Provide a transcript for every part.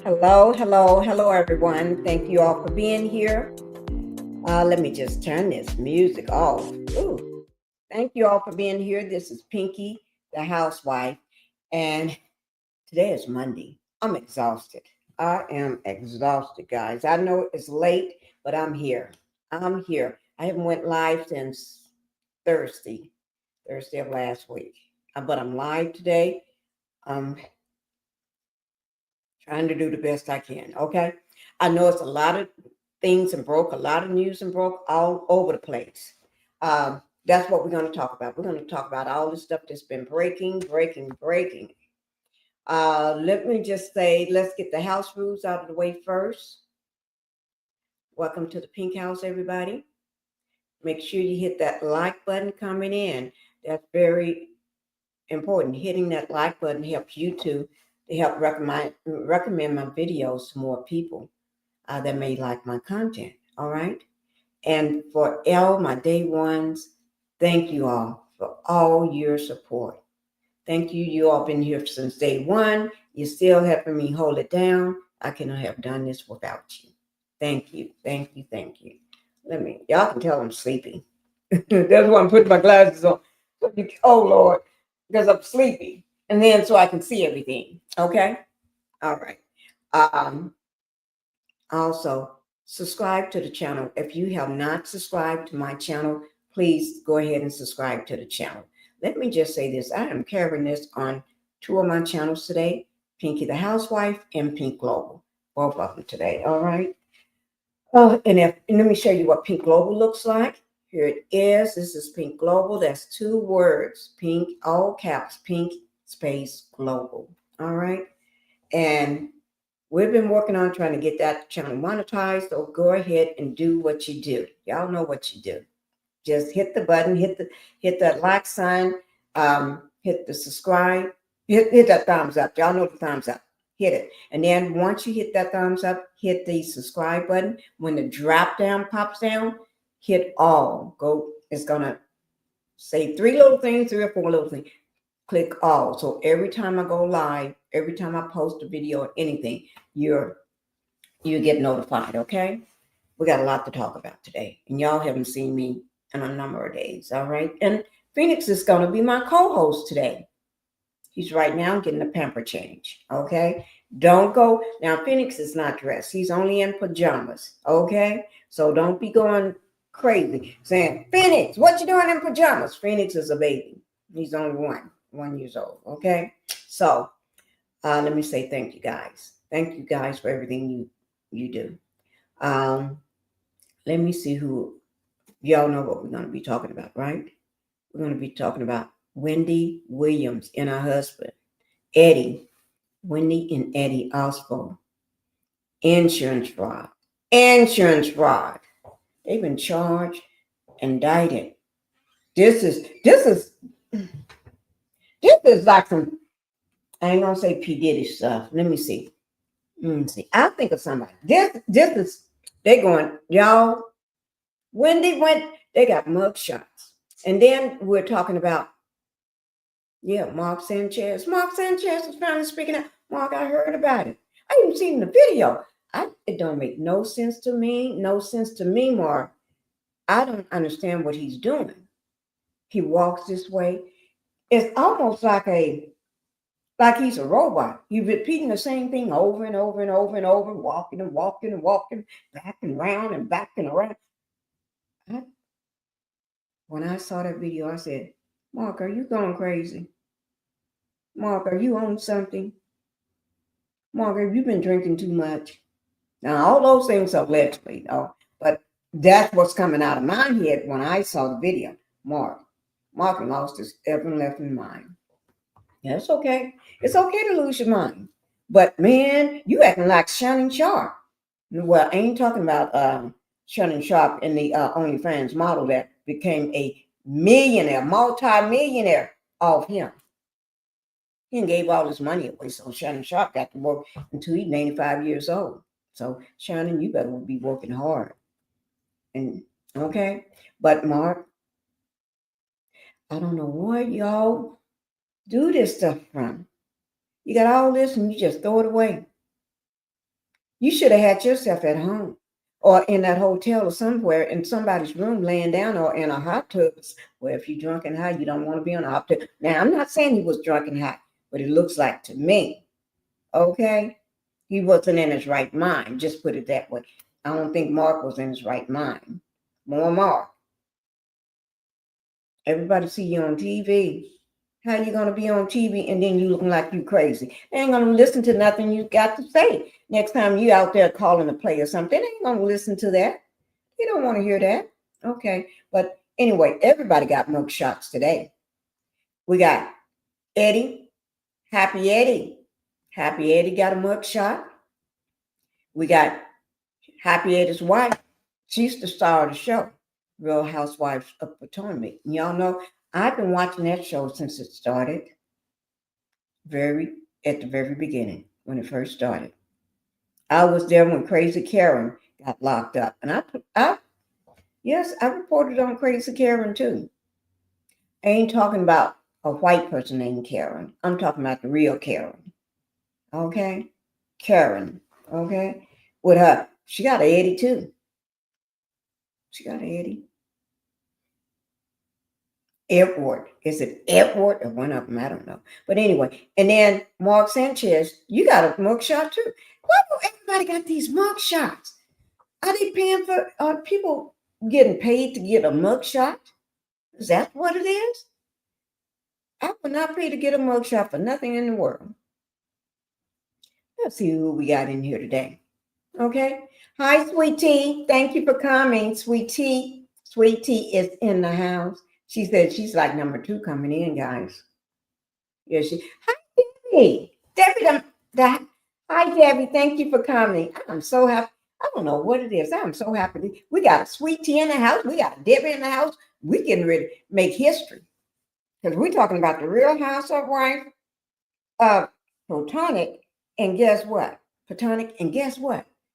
Hello, everyone. Thank you all for being here. Let me just turn this music off. Ooh, thank you all for being here. This is Pinkie the Housewife, and today is Monday. I'm exhausted. I am exhausted, guys. I know it's late, but I'm here. I'm here. I haven't went live since Thursday, Thursday of last week, but I'm live today. I'm trying to do the best I can. Okay. I know it's a lot of things and broke, a lot of news and broke all over the place. That's what we're going to talk about. We're going to talk about all the stuff that's been breaking. Let me just say, let's get the house rules out of the way first. Welcome to the Pink House, everybody. Make sure you hit that like button coming in. That's very important. Hitting that like button helps YouTube to help recommend my videos to more people that may like my content. All right. And for all my day ones, thank you all for all your support. Thank you. You all been here since day one. You're still helping me hold it down. I cannot have done this without you. Thank you. Y'all can tell I'm sleepy. That's why I'm putting my glasses on. Oh Lord, because I'm sleepy. And then so I can see everything. Okay. All right. Also, subscribe to the channel. If you have not subscribed to my channel, please go ahead and subscribe to the channel. Let me just say this. I am carrying this on two of my channels today, Pinkie the Housewife and Pink Global. Both of them today, all right? And let me show you what Pink Global looks like. Here it is. This is Pink Global. That's two words. Pink, all caps, Pink space Global. All right? And we've been working on trying to get that channel monetized, so go ahead and do what you do. Y'all know what you do. Just hit the button, hit that like sign, hit the subscribe, hit that thumbs up. Y'all know the thumbs up. Hit it. And then once you hit that thumbs up, hit the subscribe button. When the drop down pops down, hit all. It's gonna say three or four little things. Click all. So every time I go live, every time I post a video or anything, you get notified, okay? We got a lot to talk about today. And y'all haven't seen me in a number of days, all right? And Phoenix is going to be my co-host today. He's right now getting a pamper change, okay? Don't go. Now, Phoenix is not dressed. He's only in pajamas, okay? So don't be going crazy saying, Phoenix, what you doing in pajamas? Phoenix is a baby. He's only 1 year old, okay? So let me say thank you guys. Thank you guys for everything you do. Let me see who, y'all know what we're going to be talking about, right? We're going to be talking about Wendy Williams and her husband, Eddie. Wendy and Eddie Osefo. Insurance fraud. They've been charged, indicted. This is like some, I ain't gonna say P. Diddy stuff. Let me see. I'll think of somebody. This is, they going, y'all, Wendy they got mug shots. And then we're talking about, Mark Sanchez. Mark Sanchez is finally speaking out. Mark, I heard about it. I even seen the video. It don't make no sense to me. No sense to me, Mark. I don't understand what he's doing. He walks this way. It's almost like he's a robot. He's repeating the same thing over and over and over and over, walking, back and around. When I saw that video, I said, Mark, are you going crazy? Mark, are you on something? Mark, have you been drinking too much? Now, all those things are allegedly, but that's what's coming out of my head when I saw the video. Mark lost his effing mind. Yeah, it's okay. It's okay to lose your mind. But, man, you acting like Shannon Sharp. Well, I ain't talking about Shannon Sharp and the OnlyFans model that became a millionaire, multi-millionaire off him. He gave all his money away, so Shannon Sharp got to work until he's 95 years old. So, Shannon, you better be working hard. And okay, but Mark, I don't know where y'all do this stuff from. You got all this and you just throw it away. You should have had yourself at home or in that hotel or somewhere in somebody's room laying down or in a hot tub. Well, if you're drunk and high, you don't want to be on a hot tub. Now, I'm not saying he was drunk and high, but it looks like to me, okay, he wasn't in his right mind. Just put it that way. I don't think Mark was in his right mind. More Mark. Everybody see you on TV. How you gonna be on TV and then you looking like you crazy? They ain't gonna listen to nothing you got to say. Next time you out there calling a play or something, they ain't gonna listen to that. You don't want to hear that. Okay. But anyway, everybody got mug shots today. We got Eddie, Happy Eddie. Happy Eddie got a mug shot. We got Happy Eddie's wife. She's the star of the show, Real Housewives of Potomac. Y'all know I've been watching that show since it started. At the very beginning when it first started. I was there when Crazy Karen got locked up, and I reported on Crazy Karen too. I ain't talking about a white person named Karen. I'm talking about the real Karen. Okay, Karen. Okay, with her, she got an Eddie too. She got an Eddie. Edward. Is it Edward or one of them? I don't know. But anyway, and then Mark Sanchez, you got a mugshot too. Why do everybody got these mugshots? Are they paying for, are people getting paid to get a mugshot? Is that what it is? I would not pay to get a mugshot for nothing in the world. Let's see who we got in here today. Okay. Hi, Sweet Tea. Thank you for coming. Sweet Tea. Sweet Tea is in the house. She said she's like number 2 coming in, guys. Yeah, hi, Debbie. Hi, Debbie. Thank you for coming. I'm so happy. I don't know what it is. I'm so happy. We got a Sweet Tea in the house. We got a Debbie in the house. We getting ready to make history. Because we're talking about the Real Housewife of Potomac. And guess what?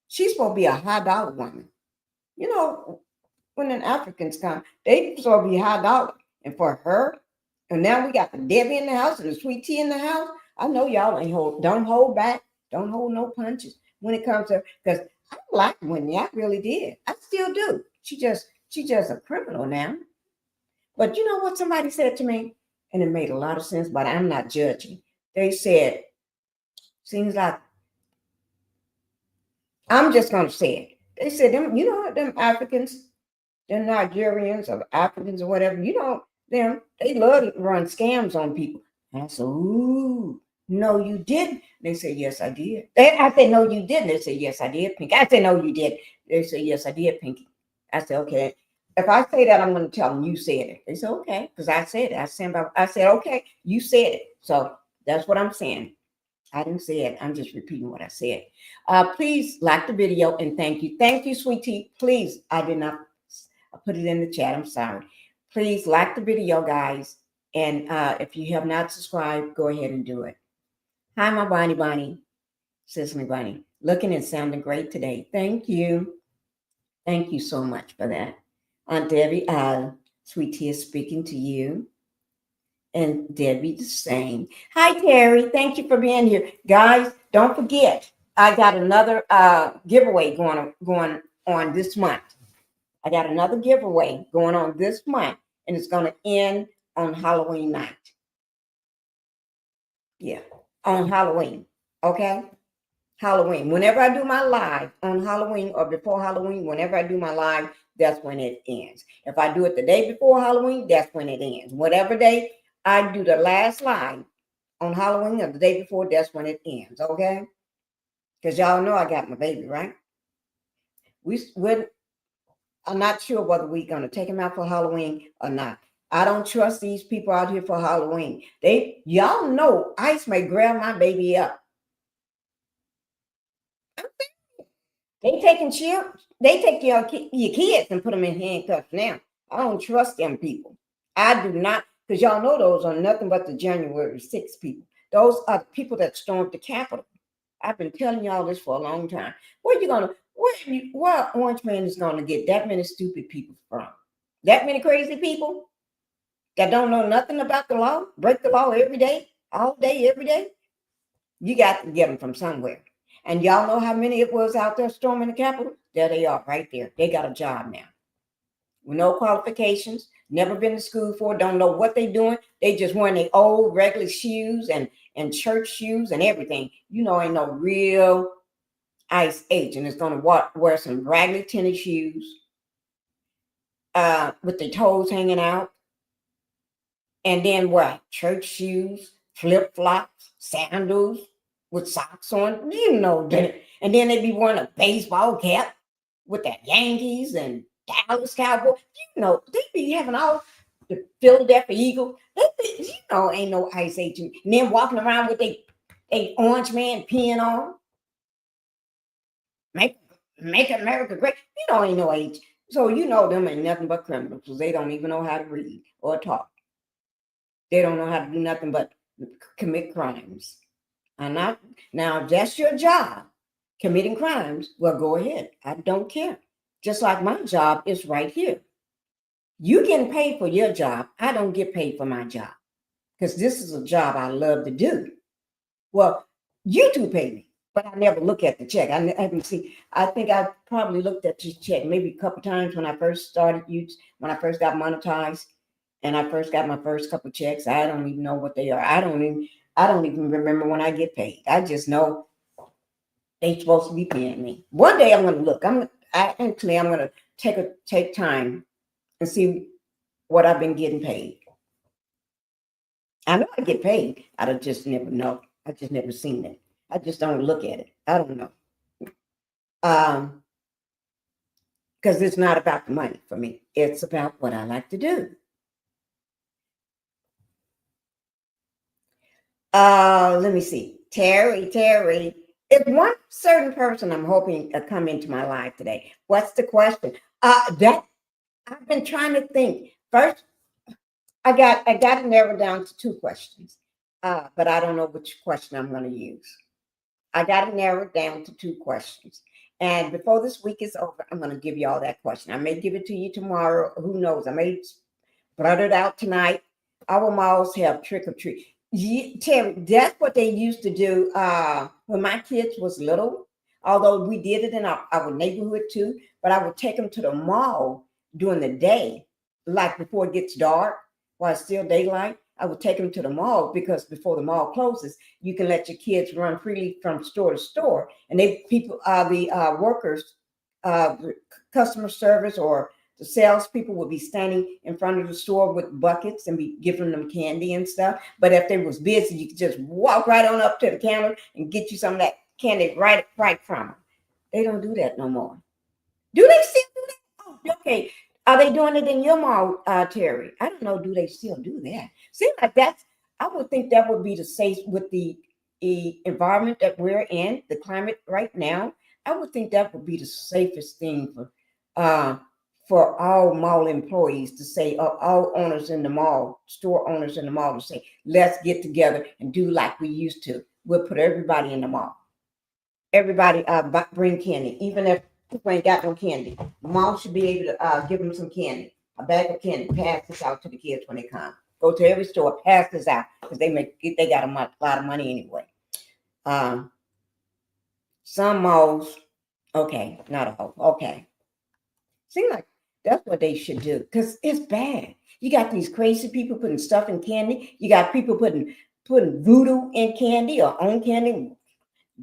She's supposed to be a high dollar woman. You know, when the Africans come, they supposed to be high dollar. And for her, and now we got the Debbie in the house and the Sweet Tea in the house. I know y'all don't hold back. Don't hold no punches when it comes to, because I like Wendy. I really did. I still do. She's just a criminal now. But you know what somebody said to me? And it made a lot of sense, but I'm not judging. They said, seems like, I'm just going to say it. They said, them Africans, them Nigerians or Africans or whatever, they love to run scams on people. And I said, ooh, no, you didn't. They said, yes, I did. I said, no, you didn't. They said, yes, I did, Pinkie. I said, no, you did. They said, yes, I did, Pinkie. I said, okay. If I say that, I'm going to tell them you said it. They said, okay, because I said it. I said, okay, you said it. So that's what I'm saying. I didn't say it. I'm just repeating what I said. Please like the video and thank you. Thank you, Sweet Tea. Please, I did not put it in the chat. I'm sorry. Please like the video, guys. And if you have not subscribed, go ahead and do it. Hi, my Bonnie. Sister Bonnie. Looking and sounding great today. Thank you. Thank you so much for that. Aunt Debbie, Sweet Tea is speaking to you. And Debbie the same. Hi, Terry. Thank you for being here. Guys, don't forget, I got another giveaway going on this month. I got another giveaway going on this month, and it's going to end on Halloween night. Yeah, on Halloween. Okay? Halloween. Whenever I do my live on Halloween or before Halloween, whenever I do my live, that's when it ends. If I do it the day before Halloween, that's when it ends. Whatever day I do the last live on Halloween or the day before, that's when it ends. Okay? Because y'all know I got my baby, right? I'm not sure whether we're going to take him out for Halloween or not. I don't trust these people out here for Halloween. Y'all know ICE may grab my baby up. They take your kids and put them in handcuffs now. I don't trust them people. I do not, because y'all know those are nothing but the January 6th people. Those are the people that stormed the Capitol. I've been telling y'all this for a long time. Where Orange Man is gonna get that many stupid people from? That many crazy people that don't know nothing about the law, break the law every day, all day, every day? You got to get them from somewhere. And y'all know how many it was out there storming the Capitol? There they are, right there. They got a job now. With no qualifications, never been to school for, don't know what they doing. They just wearing their old regular shoes and church shoes and everything. You know, ain't no real ICE agent is going to wear some raggedy tennis shoes with their toes hanging out. And then wear church shoes, flip-flops, sandals with socks on. You know that. And then they be wearing a baseball cap with that Yankees and Dallas Cowboys. You know, they be having all the Philadelphia Eagles. They be, you know, ain't no ICE agent. And then walking around with a orange man peeing on. Make America great. You know, ain't no age. So you know them ain't nothing but criminals because they don't even know how to read or talk. They don't know how to do nothing but commit crimes. And now, if that's your job, committing crimes, well, go ahead. I don't care. Just like my job is right here. You getting paid for your job. I don't get paid for my job because this is a job I love to do. Well, you two pay me, but I never look at the check. I haven't seen. I think I probably looked at the check maybe a couple times when I first started. When I first got monetized. And I first got my first couple checks. I don't even know what they are. I don't even remember when I get paid. I just know they supposed to be paying me. One day I'm gonna look. I'm gonna take time and see what I've been getting paid. I know I get paid. I don't just never know. I just never seen it. I just don't look at it. I don't know. Because it's not about the money for me. It's about what I like to do. Let me see. Terry. If one certain person I'm hoping to come into my life today, what's the question? That I've been trying to think. First, I got it narrowed down to two questions. But I don't know which question I'm going to use. I got it narrowed down to two questions. And before this week is over, I'm going to give you all that question. I may give it to you tomorrow. Who knows? I may blurt it out tonight. Our malls have trick or treat. Terry, that's what they used to do when my kids was little. Although we did it in our neighborhood too, but I would take them to the mall during the day, like before it gets dark, while it's still daylight. I would take them to the mall because before the mall closes, you can let your kids run freely from store to store, and the workers, customer service or the salespeople would be standing in front of the store with buckets and be giving them candy and stuff. But if they was busy, you could just walk right on up to the counter and get you some of that candy right from them. They don't do that no more. Do they still do that? Oh, okay. Are they doing it in your mall, Terry? I don't know. Do they still do that? Seems like I would think that would be the safe with the environment that we're in, the climate right now. I would think that would be the safest thing for all mall employees to say, all owners in the mall, store owners in the mall to say, let's get together and do like we used to. We'll put everybody in the mall. Everybody bring candy, even if people ain't got no candy. Mom should be able to give them some candy, a bag of candy. Pass this out to the kids when they come. Go to every store, pass this out because they got a lot of money anyway. Some malls, okay, not all, okay. Seems like that's what they should do because it's bad. You got these crazy people putting stuff in candy. You got people putting voodoo in candy or on candy,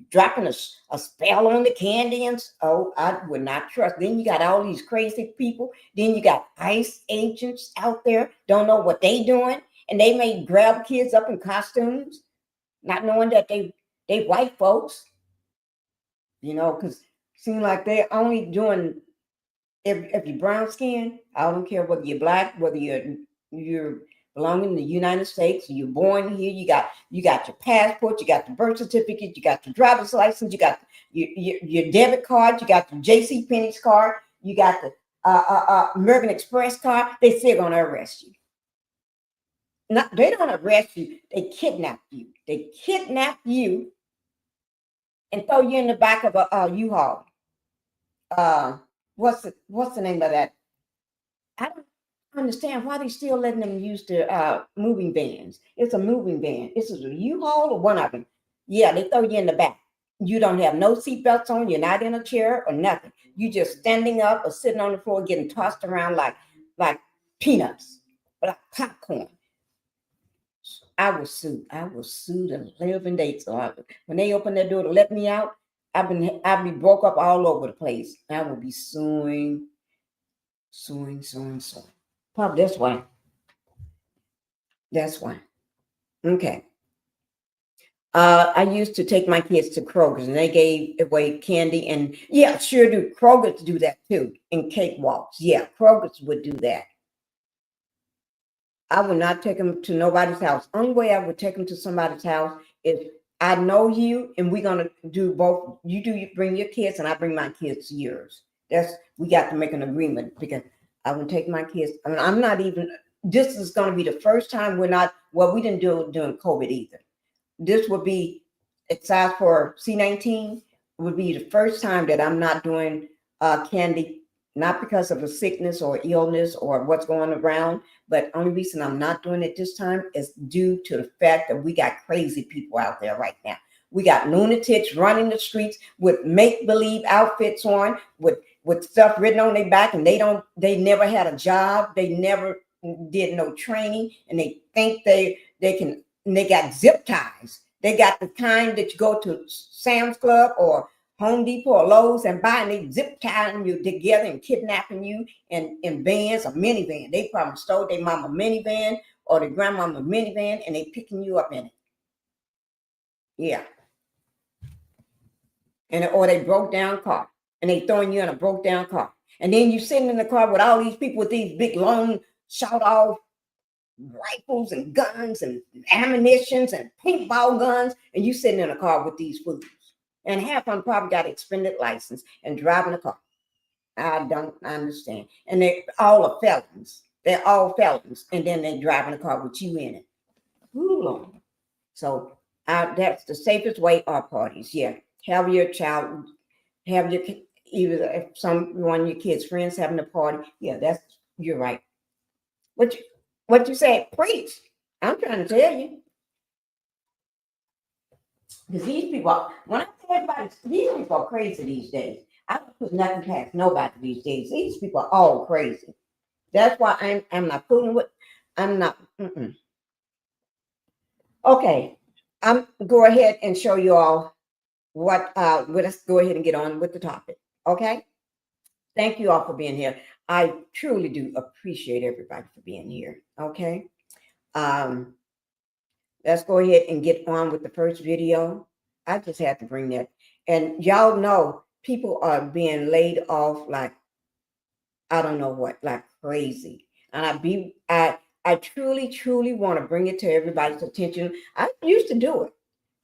dropping a spell on the candy, and I would not trust. Then you got all these crazy people. Then you got ICE agents out there, don't know what they doing, and they may grab kids up in costumes, not knowing that they white folks, you know, because seem like they're only doing if you're brown skin. I don't care whether you're black, whether you're belonging in the United States, you're born here, you got your passport, you got the birth certificate, you got your driver's license, you got your debit card, you got the J.C. Penney's card, you got the American Express card. They still gonna arrest you. Not, they don't arrest you. They kidnap you. They kidnap you and throw you in the back of a U-Haul. What's the name of that? I don't understand why they still letting them use the moving vans. It's a moving van. This is a U-Haul or one of them. Yeah, they throw you in the back. You don't have no seatbelts on. You're not in a chair or nothing. You just standing up or sitting on the floor, getting tossed around like peanuts, like popcorn. I was sued. I was sued 11 days. So when they opened that door to let me out, I've been broke up all over the place. I will be suing. Probably that's why. That's why. Okay. I used to take my kids to Kroger's and they gave away candy and yeah, sure do. Kroger's do that too in cakewalks. Yeah, Kroger's would do that. I would not take them to nobody's house. Only way I would take them to somebody's house is I know you and we're gonna do both. You bring your kids and I bring my kids to yours. We got to make an agreement because I would take my kids. I mean, I'm not even. This is gonna be the first time we're not. Well, we didn't do it during COVID either. This would be, except for C-19, would be the first time that I'm not doing candy, not because of a sickness or illness or what's going around, but only reason I'm not doing it this time is due to the fact that we got crazy people out there right now. We got lunatics running the streets with make-believe outfits on, with stuff written on their back, and they never had a job, they never did no training, and they think they can. And they got zip ties. They got the kind that you go to Sam's Club or Home Depot or Lowe's and buy, and they zip tying you together and kidnapping you in vans or minivan. They probably stole their mama minivan or their grandmama minivan, and they picking you up in it. Yeah. Or they broke down car, and they throwing you in a broke down car. And then you sitting in the car with all these people with these big long shout off rifles and guns and ammunitions and paintball guns, and you sitting in a car with these fools. And half of them probably got extended license and driving a car. I don't understand. And they're all are felons. They're all felons. And then they're driving a car with you in it. Ooh, Lord. So that's the safest way are parties. Yeah. Have your child, have your either if one of your kids' friends having a party. Yeah, you're right. What you say? Preach. I'm trying to tell you. Because these people, when I tell everybody, these people are crazy these days. I don't put nothing past nobody these days. These people are all crazy. That's why I'm not fooling with. I'm not. Okay, I'm go ahead and show you all what. Let's go ahead and get on with the topic. Okay. Thank you all for being here. I truly do appreciate everybody for being here. Okay. Um, let's go ahead and get on with the first video. I just had to bring that. And y'all know people are being laid off like, I don't know what, like crazy. And I truly, truly want to bring it to everybody's attention. I used to do it.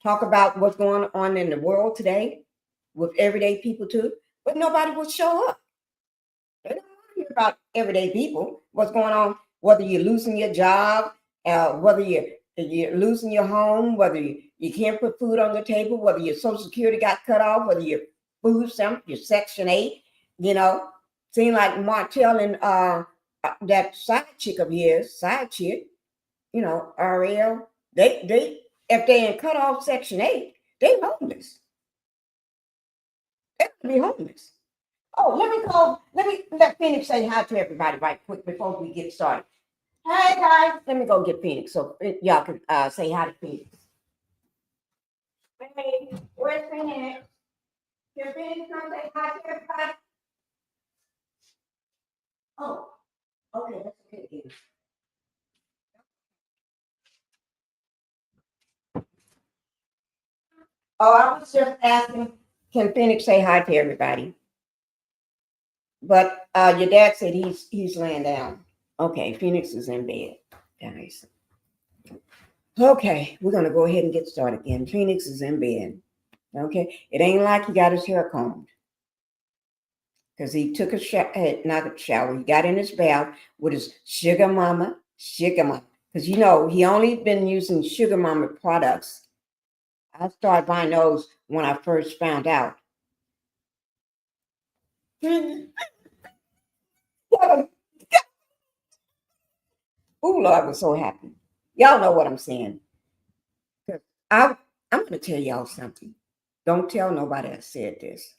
Talk about what's going on in the world today with everyday people too, but nobody would show up. They don't want to hear about everyday people, what's going on, whether you're losing your job, whether you're losing your home, whether you can't put food on the table, whether your Social Security got cut off, whether your food stamp, your Section 8, you know. Seem like Martell and that side chick, you know, RL, they if they ain't cut off Section 8, they homeless. They're gonna be homeless. Oh, let Phoenix say hi to everybody right quick before we get started. Hey guys, let me go get Phoenix so y'all can say hi to Phoenix. Hey, where's Phoenix? Can Phoenix come say hi to everybody? Oh, okay, that's okay then. Oh, I was just asking, can Phoenix say hi to everybody? But your dad said he's laying down. Okay, Phoenix is in bed, guys. Okay, we're gonna go ahead and get started again. Phoenix is in bed. Okay, it ain't like he got his hair combed because he took a shower, not a shower. He got in his bath with his sugar mama. Because you know he only been using sugar mama products. I started buying those when I first found out. Oh Lord, I was so happy. Y'all know what I'm saying. 'Cause I'm going to tell y'all something. Don't tell nobody I said this,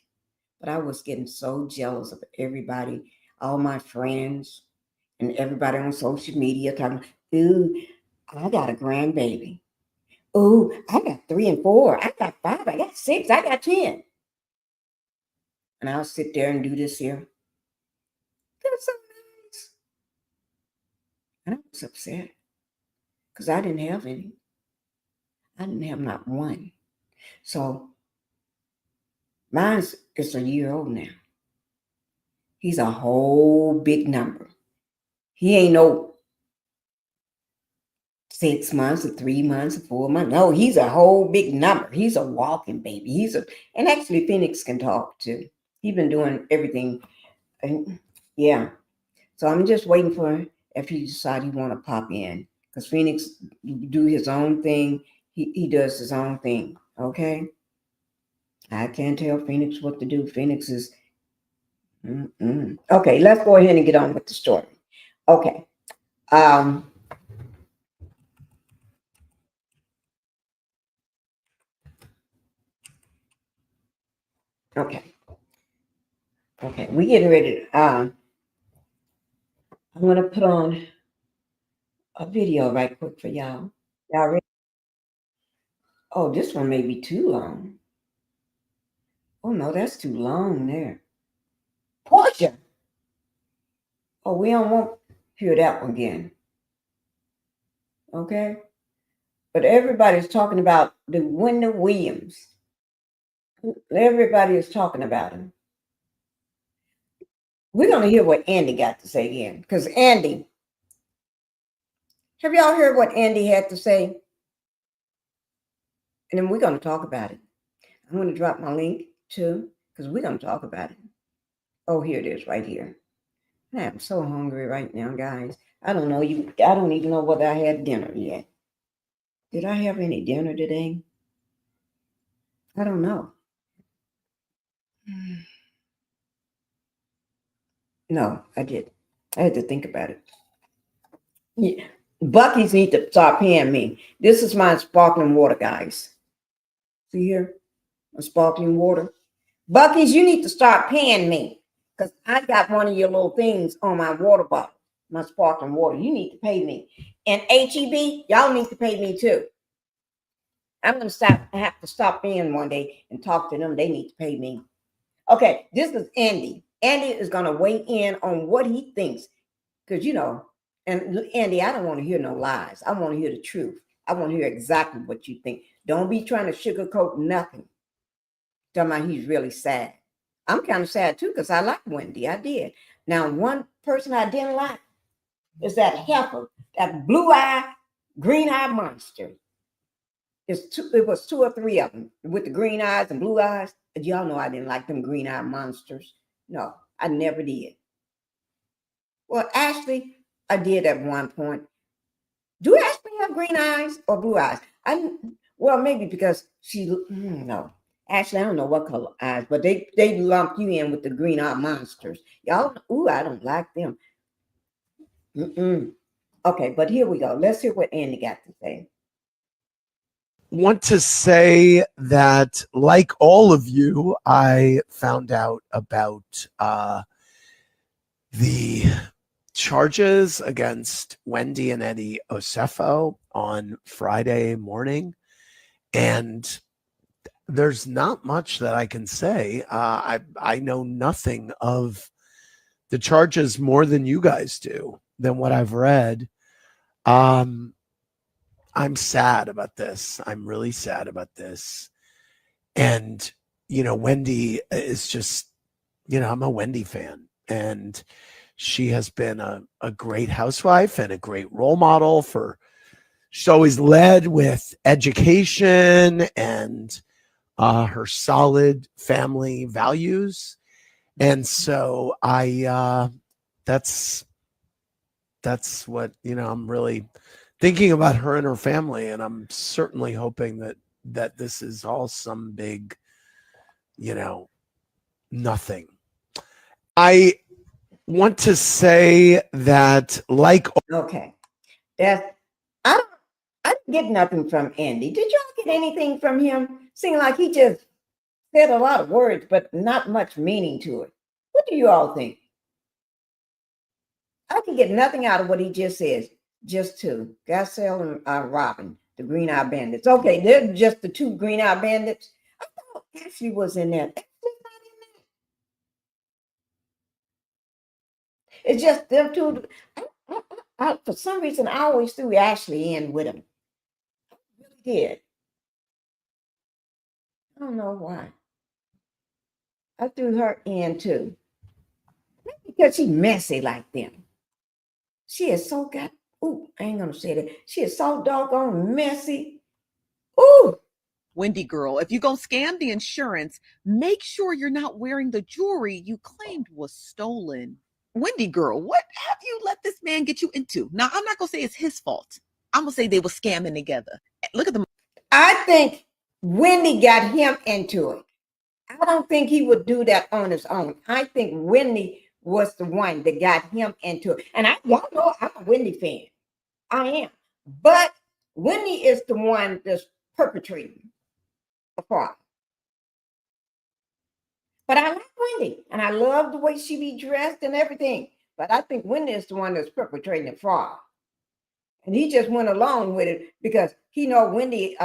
but I was getting so jealous of everybody, all my friends, and everybody on social media talking, ooh, I got a grandbaby. Ooh, I got 3 and 4. I got 5. I got 6. I got 10. And I'll sit there and do this here. That's so nice. And I was upset because I didn't have any. I didn't have not one. So mine is a year old now. He's a whole big number. He ain't no 6 months or 3 months or 4 months. No, he's a whole big number. He's a walking baby. And actually Phoenix can talk too. He's been doing everything. And yeah. So I'm just waiting for him if he decides he want to pop in. Because Phoenix do his own thing. He does his own thing. Okay. I can't tell Phoenix what to do. Phoenix is okay. Let's go ahead and get on with the story. Okay. Okay. Okay. We getting ready. I'm gonna put on a video right quick for y'all. Y'all ready? Oh, this one may be too long. Oh no, that's too long there. Portia. Oh, we don't want to hear that one again. Okay. But everybody's talking about the Wendy Williams. Everybody is talking about him. We're gonna hear what Andy got to say again. Because Andy, have y'all heard what Andy had to say? And then we're gonna talk about it. I'm gonna drop my link too, because we're gonna talk about it. Oh, here it is right here. I'm so hungry right now, guys. I don't know you. I don't even know whether I had dinner yet. Did I have any dinner today? I don't know. No, I did. I had to think about it. Yeah. Bucky's need to start paying me. This is my sparkling water, guys. See here? A sparkling water. Bucky's, you need to start paying me. Because I got one of your little things on my water bottle. My sparkling water. You need to pay me. And HEB, y'all need to pay me too. I'm gonna have to stop in one day and talk to them. They need to pay me. Okay, this is Andy. Andy is gonna weigh in on what he thinks. Because and Andy, I don't want to hear no lies. I want to hear the truth. I want to hear exactly what you think. Don't be trying to sugarcoat nothing. Talking about he's really sad. I'm kind of sad too because I like Wendy. I did. Now, one person I didn't like is that heifer, that blue-eyed, green-eyed monster. It was 2 or 3 of them with the green eyes and blue eyes. Y'all know I didn't like them green-eyed monsters. No, I never did. Well, Ashley, I did at one point. Do Ashley have green eyes or blue eyes? Well, maybe because no. Ashley, I don't know what color eyes, but they lump you in with the green eye monsters. Y'all, I don't like them. Okay, but here we go. Let's hear what Andy got to say. Want to say that, like all of you, I found out about the charges against Wendy and Eddie Osefo on Friday morning, and there's not much that I can say. I know nothing of the charges more than you guys do, than what I've read. I'm sad about this. I'm really sad about this. And, Wendy is just, I'm a Wendy fan. And she has been a great housewife and a great role model she's always led with education and her solid family values. And so that's what, I'm really thinking about her and her family. And I'm certainly hoping that this is all some big, nothing. I want to say that, like, okay, I didn't get nothing from Andy. Did y'all get anything from him? Seemed like he just Said a lot of words, but not much meaning to it. What do you all think? I can get nothing out of what he just says. Just two, Garcelle and Robin, the Green Eye Bandits. Okay, they're just the two Green Eye Bandits. I thought Ashley was in there. It's just them two. For some reason, I always threw Ashley in with him. I really did. I don't know why. I threw her in too. Maybe because she's messy like them. She is so got. Ooh, I ain't gonna say that. She is so doggone messy. Ooh. Wendy girl, if you go scam the insurance, make sure you're not wearing the jewelry you claimed was stolen. Wendy girl, what have you let this man get you into? Now, I'm not gonna say it's his fault. I'm gonna say they were scamming together. Look at them. I think Wendy got him into it. I don't think he would do that on his own. I think Wendy was the one that got him into it. And y'all know I'm a Wendy fan. I am. But Wendy is the one that's perpetrating the fraud. But I like Wendy, and I love the way she be dressed and everything. But I think Wendy is the one that's perpetrating the fraud. And he just went along with it because he know Wendy,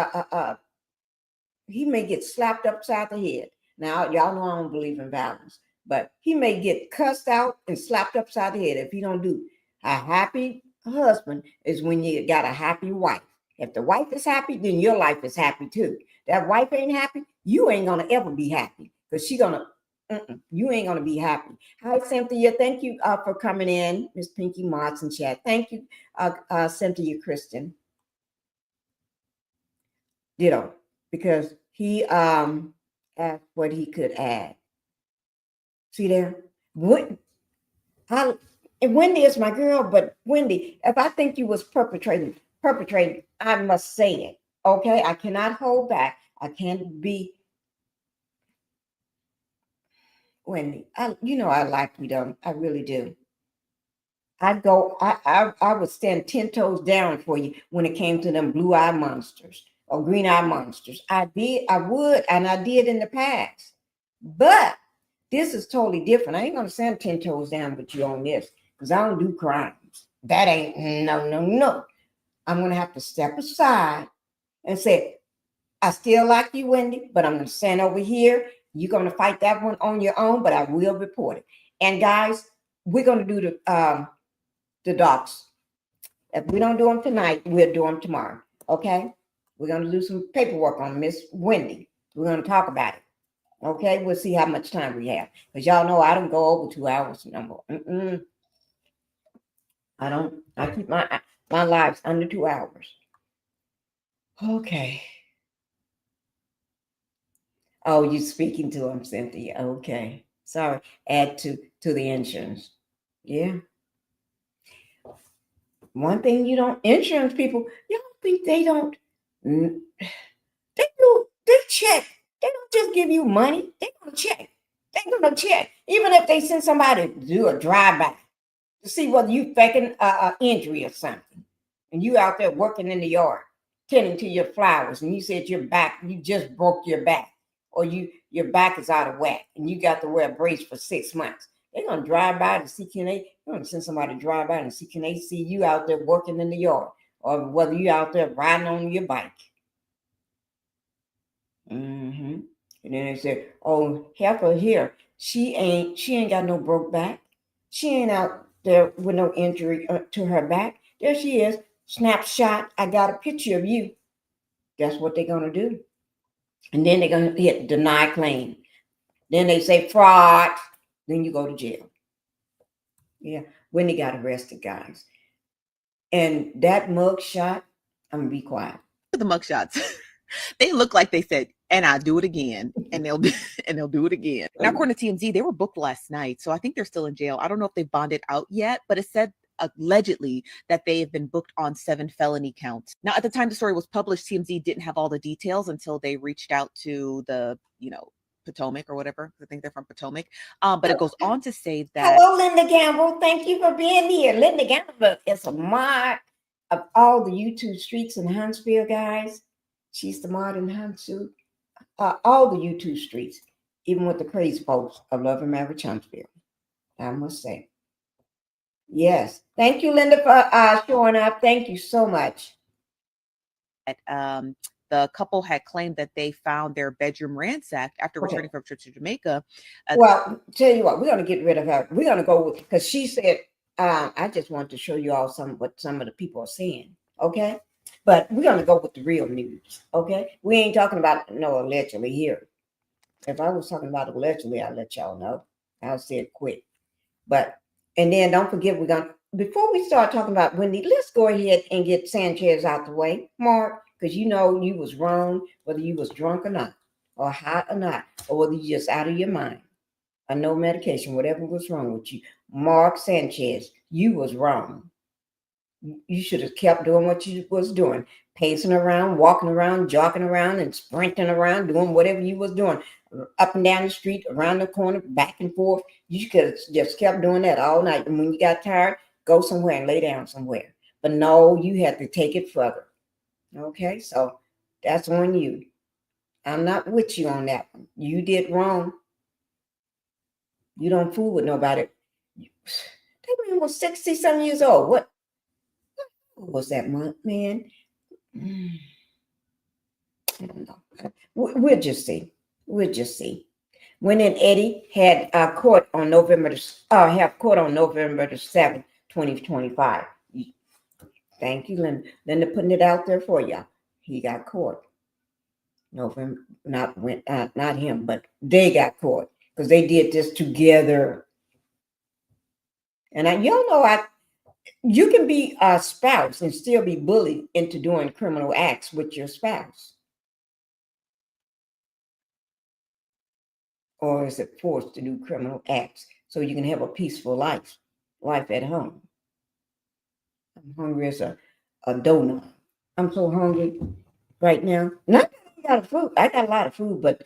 he may get slapped upside the head. Now, y'all know I don't believe in violence, but he may get cussed out and slapped upside the head if he don't do. A happy husband is when you got a happy wife. If the wife is happy, then your life is happy too. That wife ain't happy, you ain't gonna ever be happy because you ain't gonna be happy. Hi, Cynthia. Thank you for coming in, Miss Pinkie Mods and chat. Thank you, Cynthia Kristen. Ditto, because he asked what he could add. See there? And Wendy is my girl, but Wendy, if I think you was perpetrating, I must say it. Okay, I cannot hold back. I can't be Wendy. I like you though. I really do. I would stand 10 toes down for you when it came to them blue eye monsters or green eye monsters. I would, and I did in the past. But this is totally different. I ain't gonna stand 10 toes down with you on this because I don't do crimes. That ain't no. I'm gonna have to step aside and say, I still like you, Wendy, but I'm gonna stand over here. You're gonna fight that one on your own, but I will report it. And guys, we're gonna do the docs. If we don't do them tonight, we'll do them tomorrow. Okay? We're gonna do some paperwork on Miss Wendy. We're gonna talk about it. Okay, we'll see how much time we have. Because y'all know I don't go over 2 hours number. I don't. I keep my lives under 2 hours. Okay. Oh, you speaking to him, Cynthia. Okay. Sorry. Add to the insurance. Yeah. One thing insurance people, y'all think they don't, they check. They don't just give you money. They're going to check. They're going to check. Even if they send somebody to do a drive-by to see whether you faking an injury or something. And you out there working in the yard, tending to your flowers, and you said you just broke your back, or your back is out of whack, and you got to wear a brace for 6 months. They're going to drive by to see, they're going to send somebody to drive by and see, can they see you out there working in the yard, or whether you out there riding on your bike. And then they say, oh, heifer here. She ain't got no broke back. She ain't out there with no injury to her back. There she is. Snapshot. I got a picture of you. That's what they're going to do. And then they're going to hit deny claim. Then they say fraud. Then you go to jail. Yeah. When they got arrested, guys. And that mug shot, I'm going to be quiet. The mugshots. They look like they said, and I'll do it again. And they'll do it again. Now, according to TMZ, they were booked last night. So I think they're still in jail. I don't know if they bonded out yet, but it said allegedly that they have been booked on 7 felony counts. Now, at the time the story was published, TMZ didn't have all the details until they reached out to the, Potomac or whatever. I think they're from Potomac. But it goes on to say that. Hello, Linda Gamble. Thank you for being here. Linda Gamble is a mod of all the YouTube streets in Huntsville, guys. She's the mod in Huntsville. all the YouTube streets, even with the crazy folks of Love and Marriage Huntsville. I must say. Yes. Thank you, Linda, for showing up. Thank you so much. The couple had claimed that they found their bedroom ransacked after returning from a trip to Jamaica. Well, tell you what, we're going to get rid of her. We're going to go with, because she said, I just want to show you all what some of the people are saying. Okay. But we're going to go with the real news. Okay. We ain't talking about no allegedly here. If I was talking about allegedly, I'll let y'all know. I'll say it quick. But, and then don't forget, before we start talking about Wendy, let's go ahead and get Sanchez out the way, Mark, because you know you was wrong, whether you was drunk or not, or hot or not, or whether you just out of your mind, or no medication, whatever was wrong with you. Mark Sanchez, you was wrong. You should have kept doing what you was doing, pacing around, walking around, jogging around, and sprinting around, doing whatever you was doing, up and down the street, around the corner, back and forth. You could have just kept doing that all night. And when you got tired, go somewhere and lay down somewhere. But no, you had to take it further. Okay, so that's on you. I'm not with you on that one. You did wrong. You don't fool with nobody. That man was 60-some years old. What was that month, man? I don't know. We'll just see. We'll just see. When and Eddie had court on November the 7th, 2025. Thank you, Linda. Linda putting it out there for y'all. He got caught. November, not him, but they got caught because they did this together. And y'all know you can be a spouse and still be bullied into doing criminal acts with your spouse. Or is it forced to do criminal acts so you can have a peaceful life at home? I'm hungry as a donut. I'm so hungry right now. Not that I got food. I got a lot of food, but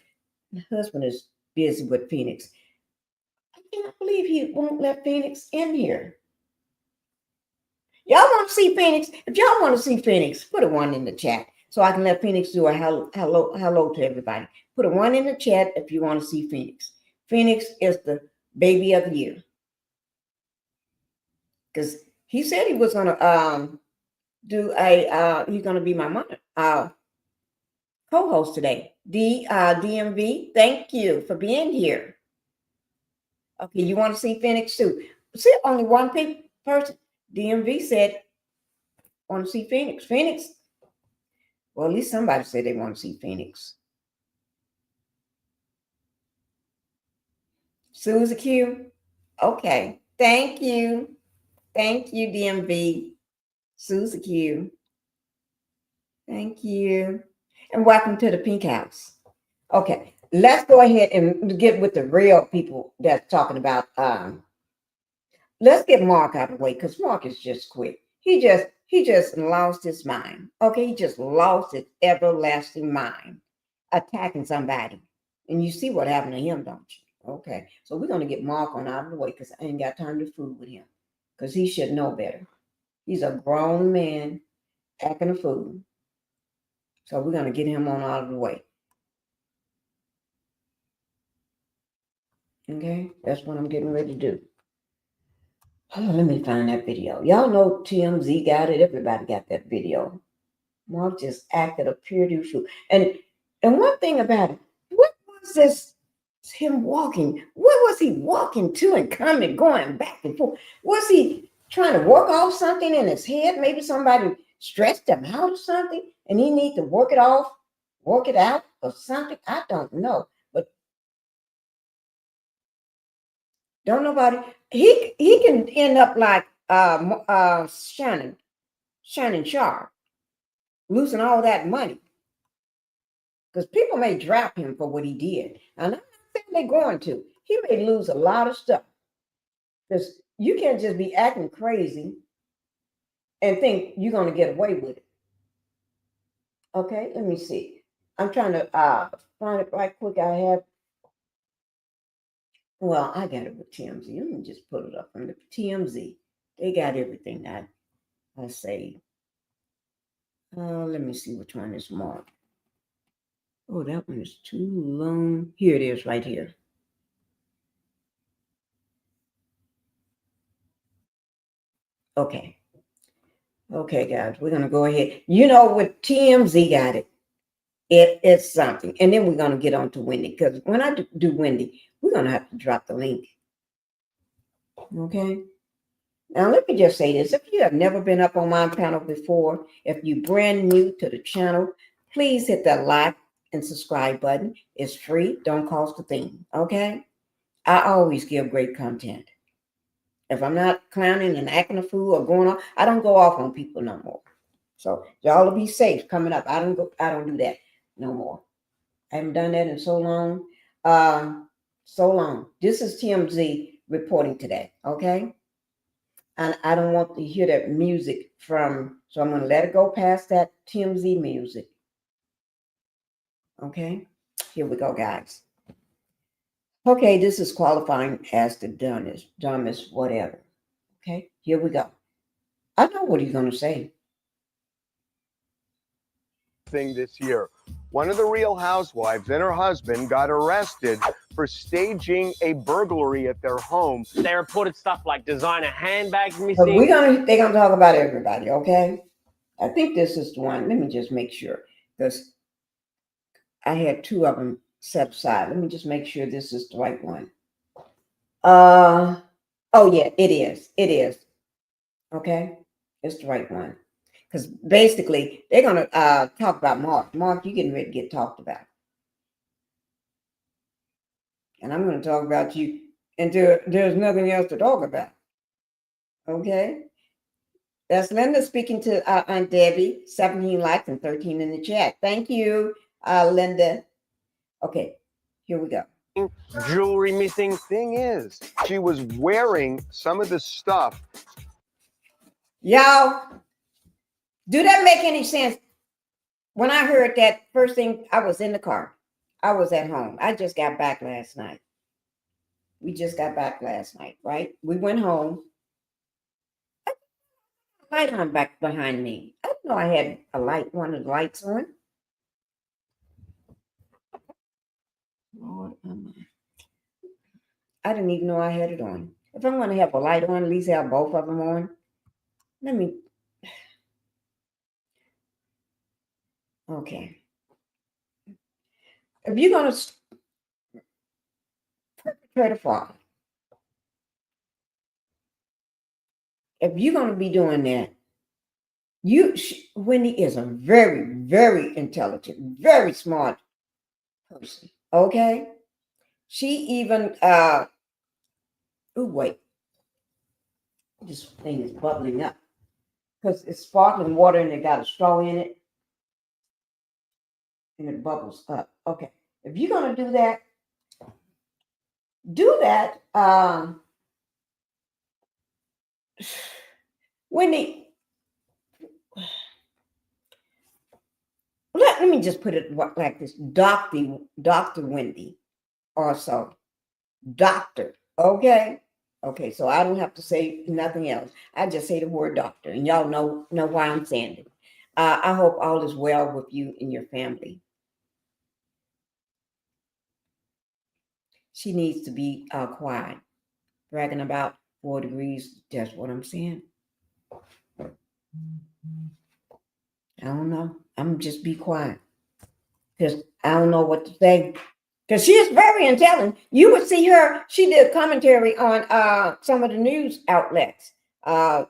my husband is busy with Phoenix. I cannot believe he won't let Phoenix in here. Y'all want to see Phoenix? If y'all want to see Phoenix, put a 1 in the chat so I can let Phoenix do a hello to everybody. Put a 1 in the chat if you want to see Phoenix. Phoenix is the baby of the year. Because he said he was going to he's going to be my co-host today. DMV, thank you for being here. Okay, you want to see Phoenix too? See, only one person. DMV said, want to see Phoenix. Phoenix. Well, at least somebody said they want to see Phoenix. Susie Q. Okay. Thank you. Thank you, DMV. Susie Q. Thank you. And welcome to the Pink House. Okay. Let's go ahead and get with the real people that's talking about let's get Mark out of the way because Mark is just quick. He just lost his mind. Okay, he just lost his everlasting mind attacking somebody. And you see what happened to him, don't you? Okay, so we're going to get Mark on out of the way because I ain't got time to fool with him because he should know better. He's a grown man acting a fool. So we're going to get him on out of the way. Okay, that's what I'm getting ready to do. Oh, let me find that video. Y'all know TMZ got it. Everybody got that video. Mark just acted a pure fool. And one thing about it, what was this? Him walking? What was he walking to and coming, going back and forth? Was he trying to work off something in his head? Maybe somebody stressed him out or something, and he need to work it off, work it out, or something. I don't know, but don't nobody. He can end up like Shannon Sharp, losing all that money. Because people may drop him for what he did. And I'm not saying they're going to. He may lose a lot of stuff. Because you can't just be acting crazy and think you're going to get away with it. Okay, let me see. I'm trying to find it right quick. I got it with TMZ. Let me just put it up on the TMZ. They got everything that I say. Let me see which one is marked. Oh, that one is too long. Here it is right here. Okay. Okay, guys, we're going to go ahead. You know, with TMZ got it. It's something. And then we're going to get on to Wendy, because when I do Wendy, we're going to have to drop the link. Okay. Now, let me just say this. If you have never been up on my panel before, if you're brand new to the channel, please hit that like and subscribe button. It's free. Don't cost a thing. Okay. I always give great content. If I'm not clowning and acting a fool or going on, I don't go off on people no more. So y'all will be safe coming up. I don't do that no more. I haven't done that in so long. So long. This is TMZ reporting today. Okay. And I don't want to hear that music so I'm going to let it go past that TMZ music. Okay. Here we go, guys. Okay. This is qualifying as the dumbest, whatever. Okay. Here we go. I know what he's going to say. Thing this year. One of the Real Housewives and her husband got arrested for staging a burglary at their home. They reported stuff like designer handbags But missing. they're gonna talk about everybody, okay? I think this is the one. Let me just make sure, because I had two of them set aside. Let me just make sure this is the right one. Oh yeah, it is. It is. Okay, it's the right one. Because basically they're gonna talk about Mark. Mark, you're getting ready to get talked about. And I'm gonna talk about you until there's nothing else to talk about. Okay. That's Linda speaking to Aunt Debbie. 17 likes and 13 in the chat. Thank you, Linda. Okay, here we go. Jewelry missing. Thing is, she was wearing some of the stuff. Y'all, do that make any sense? When I heard that first thing, I was in the car. I was at home. I just got back last night. We just got back last night, right? We went home. Light on back behind me. I didn't know I had one of the lights on. Lord, I didn't even know I had it on. If I'm going to have a light on, at least have both of them on. Okay. If you're going to perpetrate a fraud, if you're going to be doing that, Wendy is a very, very intelligent, very smart person. Okay. She even, wait. This thing is bubbling up because it's sparkling water and it got a straw in it and it bubbles up. Okay. If you're going to do that, Wendy, let me just put it like this. Dr. Wendy also. Doctor. Okay. Okay. So I don't have to say nothing else. I just say the word doctor and y'all know why I'm saying it. I hope all is well with you and your family. She needs to be quiet. Bragging about 4 degrees. That's what I'm saying. I don't know. I'm just be quiet. Because I don't know what to say. Because she is very intelligent. You would see her. She did commentary on some of the news outlets. Maybe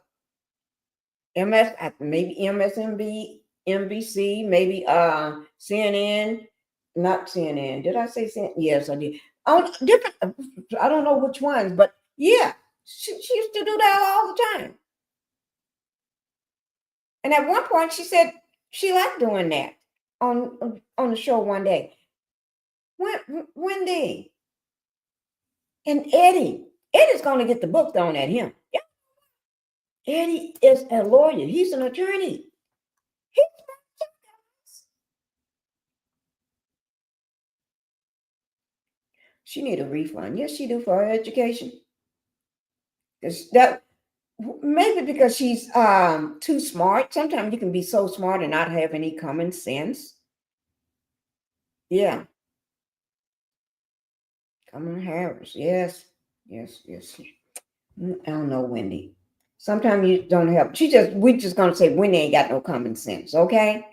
MSNBC, NBC, maybe CNN. Not CNN. Did I say CNN? Yes, I did. On different. I don't know which ones, but yeah, she used to do that all the time. And at one point, she said she liked doing that on the show one day. Wendy and Eddie's going to get the book thrown at him. Yeah. Eddie is a lawyer. He's an attorney. She need a refund. Yes, she do for her education. Maybe because she's too smart. Sometimes you can be so smart and not have any common sense. Yeah. Kamala Harris. Yes. Yes. I don't know, Wendy. Sometimes you don't help. We just gonna say Wendy ain't got no common sense, okay?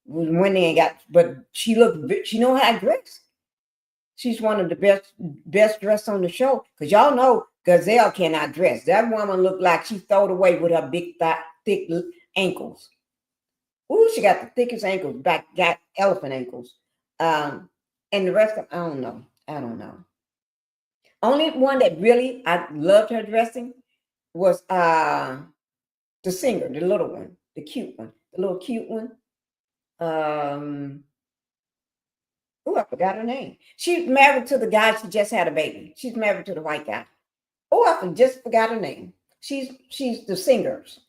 Wendy ain't got, but she know how to dress. She's one of the best dressed on the show. Because y'all know Gazelle cannot dress. That woman looked like she throwed away with her big, thick ankles. Ooh, she got the thickest ankles, got elephant ankles. And the rest of, I don't know. Only one that really, I loved her dressing was the singer, the little one, the cute one, the little cute one. Oh, I forgot her name. She's married to the guy. She just had a baby. She's married to the white guy. Oh, I just forgot her name. She's the singers.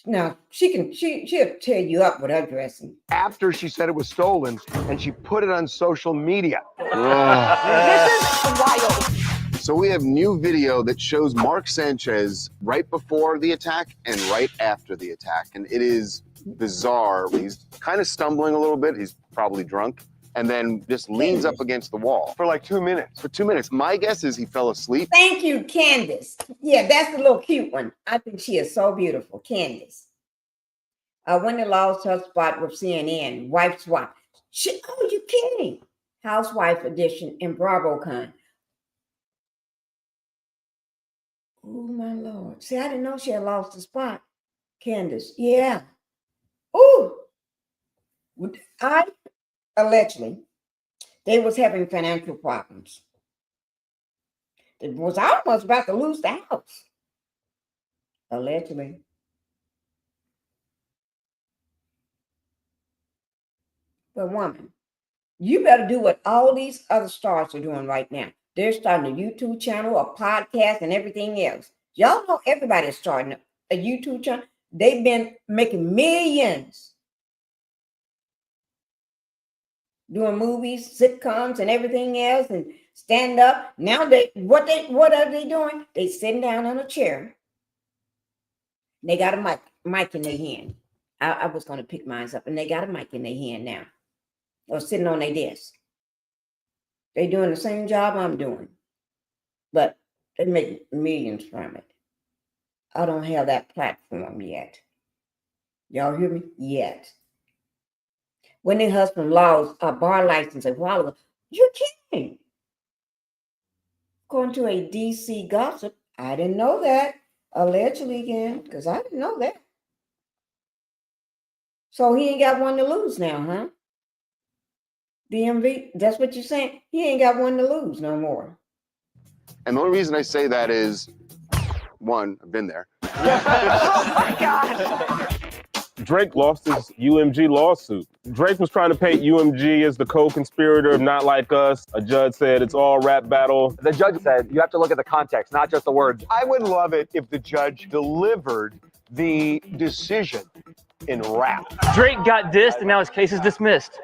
Now she'll tear you up with her dressing. After she said it was stolen and she put it on social media. This is wild. So we have new video that shows Mark Sanchez right before the attack and right after the attack. And it is bizarre. He's kind of stumbling a little bit. He's probably drunk. And then just leans up against the wall. For like 2 minutes. For 2 minutes. My guess is he fell asleep. Thank you, Candace. Yeah, that's the little cute one. I think she is so beautiful, Candace. Wendy lost her spot with CNN, wife swap. Oh, you kidding? Housewife edition in BravoCon. Oh, my Lord. See, I didn't know she had lost the spot. Candace, yeah. Oh, allegedly, they was having financial problems. It was almost about to lose the house. Allegedly. But woman, you better do what all these other stars are doing right now. They're starting a YouTube channel, a podcast, and everything else. Y'all know everybody's starting a YouTube channel. They've been making millions. Doing movies, sitcoms, and everything else, and stand up. Now what are they doing? They sitting down on a chair. They got a mic in their hand. I was going to pick mine up, and they got a mic in their hand now, or sitting on their desk. They doing the same job I'm doing, but they make millions from it. I don't have that platform yet. Y'all hear me? Yet. When their husband lost a bar license a while ago, you're kidding. According to a DC gossip, I didn't know that. Allegedly again, because I didn't know that. So he ain't got one to lose now, huh? DMV, that's what you're saying? He ain't got one to lose no more. And the only reason I say that is, one, I've been there. Oh my gosh. Drake lost his UMG lawsuit. Drake was trying to paint UMG as the co-conspirator of Not Like Us. A judge said it's all rap battle. The judge said you have to look at the context, not just the words. I would love it if the judge delivered the decision in rap. Drake got dissed and now his case is dismissed.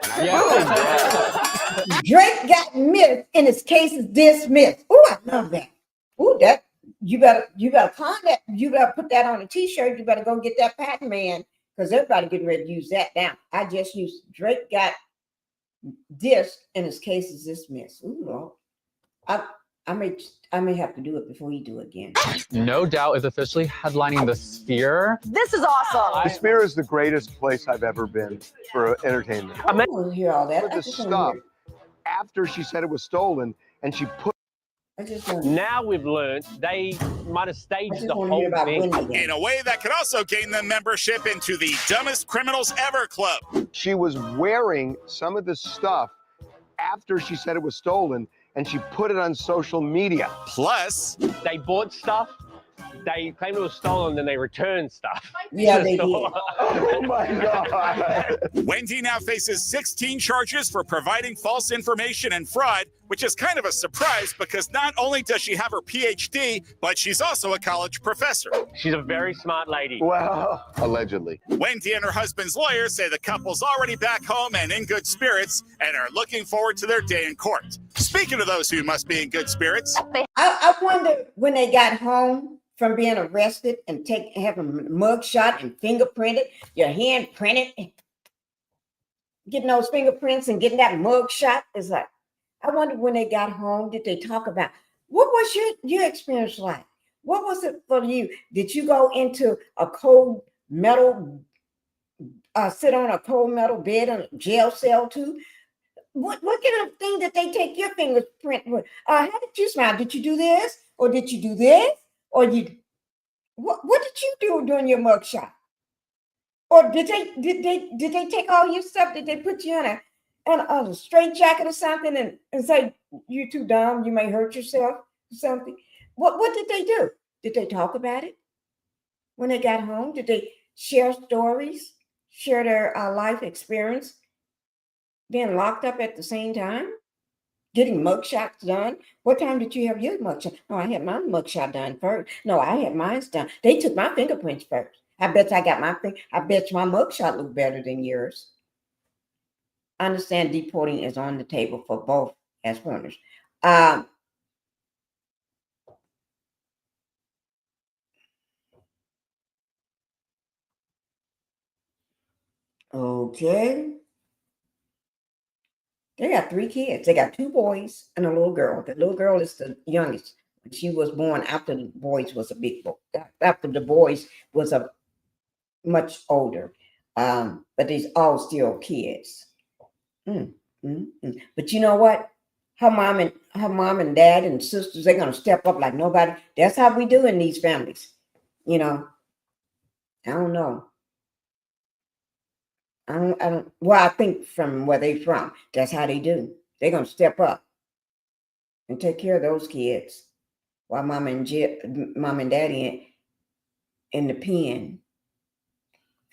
Drake got missed and his case is dismissed. Oh, I love that. Oh, that you better find that. You better put that on a t-shirt. You better go get that patent man. Because everybody getting ready to use that now. I just used Drake got dissed and his case is dismissed. Ooh, Lord. I may have to do it before he do it again. No Doubt is officially headlining the Sphere. This is awesome. The Sphere is the greatest place I've ever been for entertainment. I want to hear all that. The stuff after she said it was stolen and she put. Now we've learned they might have staged the whole thing. In a way that could also gain them membership into the Dumbest Criminals Ever Club. She was wearing some of the stuff after she said it was stolen and she put it on social media. Plus, they bought stuff, they claimed it was stolen, then they returned stuff. Yeah, they did. Oh my God. Wendy now faces 16 charges for providing false information and fraud, which is kind of a surprise because not only does she have her PhD, but she's also a college professor. She's a very smart lady. Wow. Allegedly. Wendy and her husband's lawyers say the couple's already back home and in good spirits and are looking forward to their day in court. Speaking of those who must be in good spirits, I wonder when they got home from being arrested and having a mug shot and fingerprinted, your hand printed. getting those fingerprints and getting that mug shot. It's like, I wonder when they got home, did they talk about what was your experience like? What was it for you? Did you go into a cold metal, sit on a cold metal bed in a jail cell too? What kind of thing did they take your fingerprint with? How did you smile? Did you do this? Or did you do this? Or what did you do during your mugshot? Or did they take all your stuff? Did they put you in a straight jacket or something and say, you're too dumb, you may hurt yourself or something? What did they do? Did they talk about it when they got home? Did they share stories, share their life experience? Being locked up at the same time, getting mugshots done. What time did you have your mugshot? No, I had my mugshot done first. No, I had mine done. They took my fingerprints first. I bet my mugshot looked better than yours. I understand deporting is on the table for both as partners. Okay. They got 3 kids. They got 2 boys and a little girl. The little girl is the youngest. She was born after the boys was a big boy. After the boys was a much older. But these all still kids. But you know what? Her mom and dad and sisters, they're gonna step up like nobody. That's how we do in these families. You know. I don't know. I think from where they from, that's how they do. They're gonna step up and take care of those kids while mom and daddy in the pen.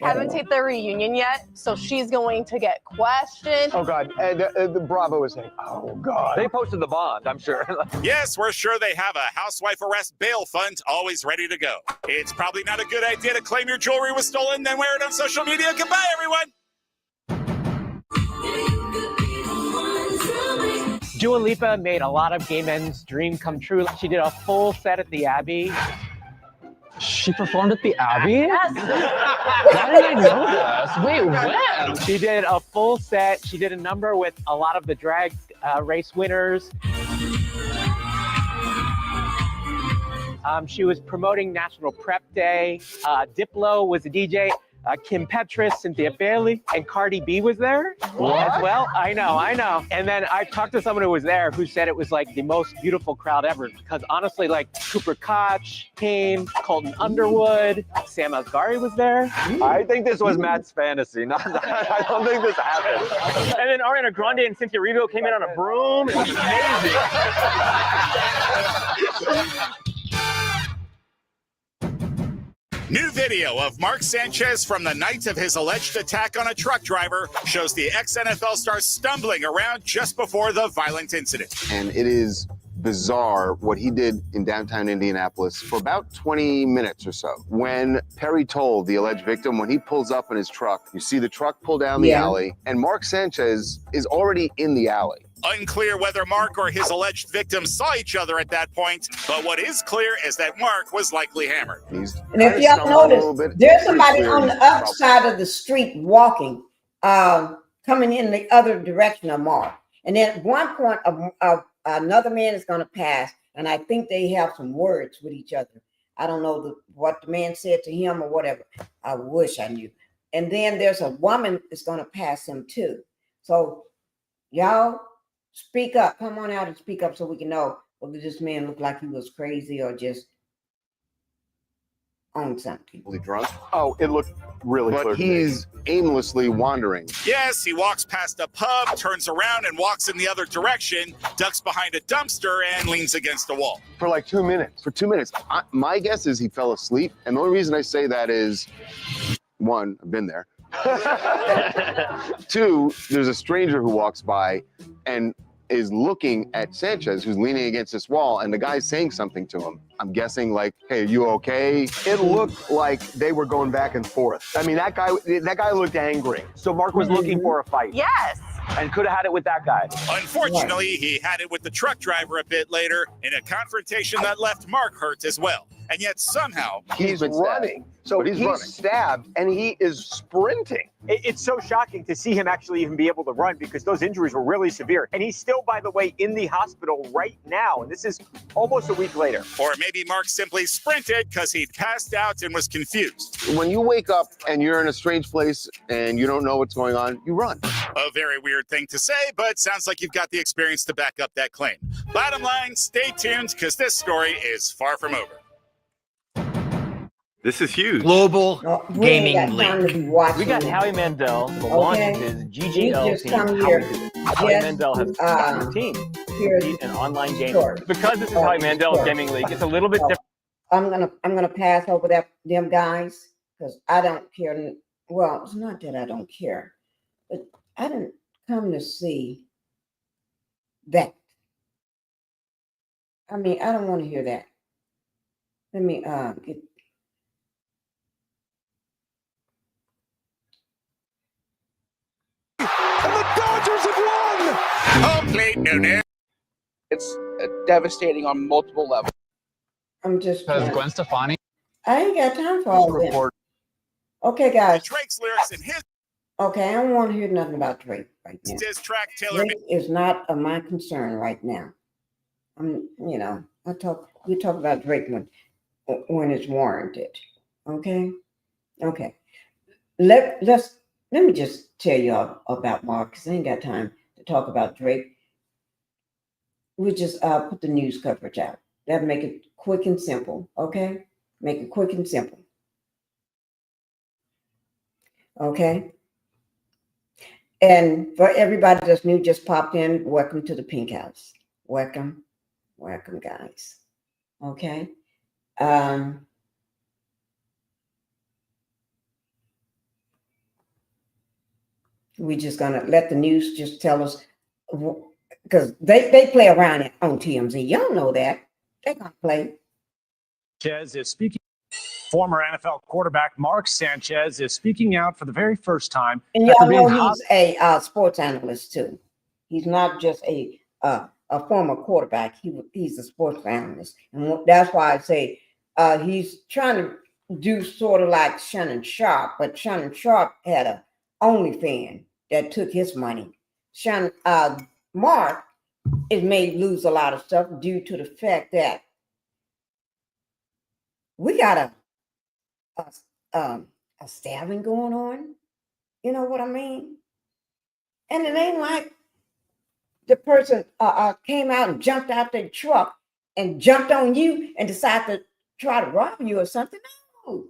Haven't taped their reunion yet, so she's going to get questioned. Oh God, the Bravo is saying, oh God. They posted the bond, I'm sure. Yes, we're sure they have a housewife arrest bail fund always ready to go. It's probably not a good idea to claim your jewelry was stolen, then wear it on social media. Goodbye, everyone. Dua Lipa made a lot of gay men's dream come true. She did a full set at the Abbey. She performed at the Abbey? Yes. Why did I know this? Wait, when? She did a full set. She did a number with a lot of the drag race winners. She was promoting National Prep Day. Diplo was a DJ. Kim Petras, Cynthia Bailey, and Cardi B was there as well. I know. And then I talked to someone who was there who said it was like the most beautiful crowd ever because honestly, like Cooper Koch came, Colton Underwood, Sam Asghari was there. I think this was Matt's fantasy. I don't think this happened. And then Ariana Grande and Cynthia Erivo came in on a broom. It was amazing. New video of Mark Sanchez from the night of his alleged attack on a truck driver shows the ex-NFL star stumbling around just before the violent incident. And it is bizarre what he did in downtown Indianapolis for about 20 minutes or so. When Perry told the alleged victim, when he pulls up in his truck, you see the truck pull down the alley, and Mark Sanchez is already in the alley. Unclear whether Mark or his alleged victim saw each other at that point, but what is clear is that Mark was likely hammered. And if y'all notice, there's somebody on the other side of the street walking, coming in the other direction of Mark. And then at one point, another man is going to pass, and I think they have some words with each other. I don't know what the man said to him or whatever. I wish I knew. And then there's a woman that's going to pass him too. So y'all speak up. Come on out and speak up so we can know whether this man looked like he was crazy or just on something. Drunk. Oh, it looked really clear. But he's aimlessly wandering. Yes, he walks past a pub, turns around and walks in the other direction, ducks behind a dumpster, and leans against a wall. For like 2 minutes. For 2 minutes. My guess is he fell asleep. And the only reason I say that is, 1, I've been there. 2, there's a stranger who walks by and is looking at Sanchez, who's leaning against this wall, and the guy's saying something to him. I'm guessing like, hey, are you okay? It looked like they were going back and forth. I mean, that guy looked angry. So Mark was looking for a fight. Yes. and could have had it with that guy. Unfortunately, he had it with the truck driver a bit later in a confrontation that left Mark hurt as well. And yet somehow He's been stabbed. running. So But he's he's running. stabbed and he is sprinting. It's so shocking to see him actually even be able to run because those injuries were really severe. And he's still, by the way, in the hospital right now. And this is almost a week later. or maybe Mark simply sprinted because he passed out and was confused. When you wake up and you're in a strange place and you don't know what's going on, you run. A very weird thing to say, but sounds like you've got the experience to back up that claim. Bottom line, stay tuned because this story is far from over. This is huge. Global We ain't got time to be watching We got this. Howie Mandel, the launch of his GGL just team. come How here. we do it. Howie Just, Mandel has a team here's compete in online gaming. short. Because this is Howie Mandel's Short. gaming league, it's a little bit Oh. different. I'm gonna pass over them guys because I don't care. Well, it's not that I don't care, but I didn't come to see that. I mean, I don't want to hear that. Let me get. And the Dodgers have won! Home plate, no. It's devastating on multiple levels. I'm just. Because Gwen Stefani. I ain't got time for all that. Okay, guys. Drake's lyrics in his Okay, I don't want to hear nothing about Drake right now. diss track Taylor Drake is not of my concern right now. We talk about Drake when it's warranted. Okay. Let me just tell y'all about Mark because I ain't got time to talk about Drake. We just put the news coverage out. That'll make it quick and simple. Okay, make it quick and simple. Okay. And for everybody that's new, just popped in, welcome to the Pink House. Welcome, guys. Okay. We just gonna let the news just tell us because they play around on TMZ. Y'all know that they're gonna play. Sanchez is speaking. Former NFL quarterback Mark Sanchez is speaking out for the very first time. And y'all know he's a sports analyst too. He's not just a former quarterback. He's a sports analyst, and that's why I say he's trying to do sort of like Shannon Sharp, but Shannon Sharp had a OnlyFans that took his money. Mark is made lose a lot of stuff due to the fact that we got a stabbing going on. You know what I mean? And it ain't like the person came out and jumped out their truck and jumped on you and decided to try to rob you or something. No.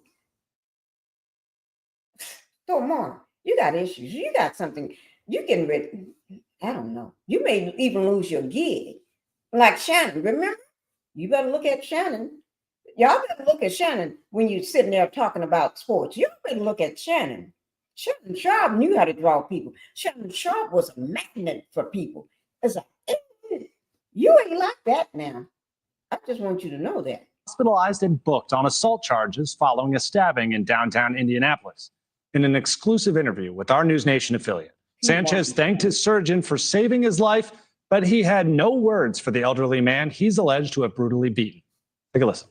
So, Mark, you got issues. You got something. You getting ready. I don't know. You may even lose your gig. Like Shannon, remember? You better look at Shannon. Y'all better look at Shannon when you're sitting there talking about sports. You better look at Shannon. Shannon Sharp knew how to draw people. Shannon Sharp was a magnet for people. It's like, you ain't like that now. I just want you to know that. Hospitalized and booked on assault charges following a stabbing in downtown Indianapolis. In an exclusive interview with our NewsNation affiliate, Sanchez thanked his surgeon for saving his life, but he had no words for the elderly man he's alleged to have brutally beaten. Take a listen.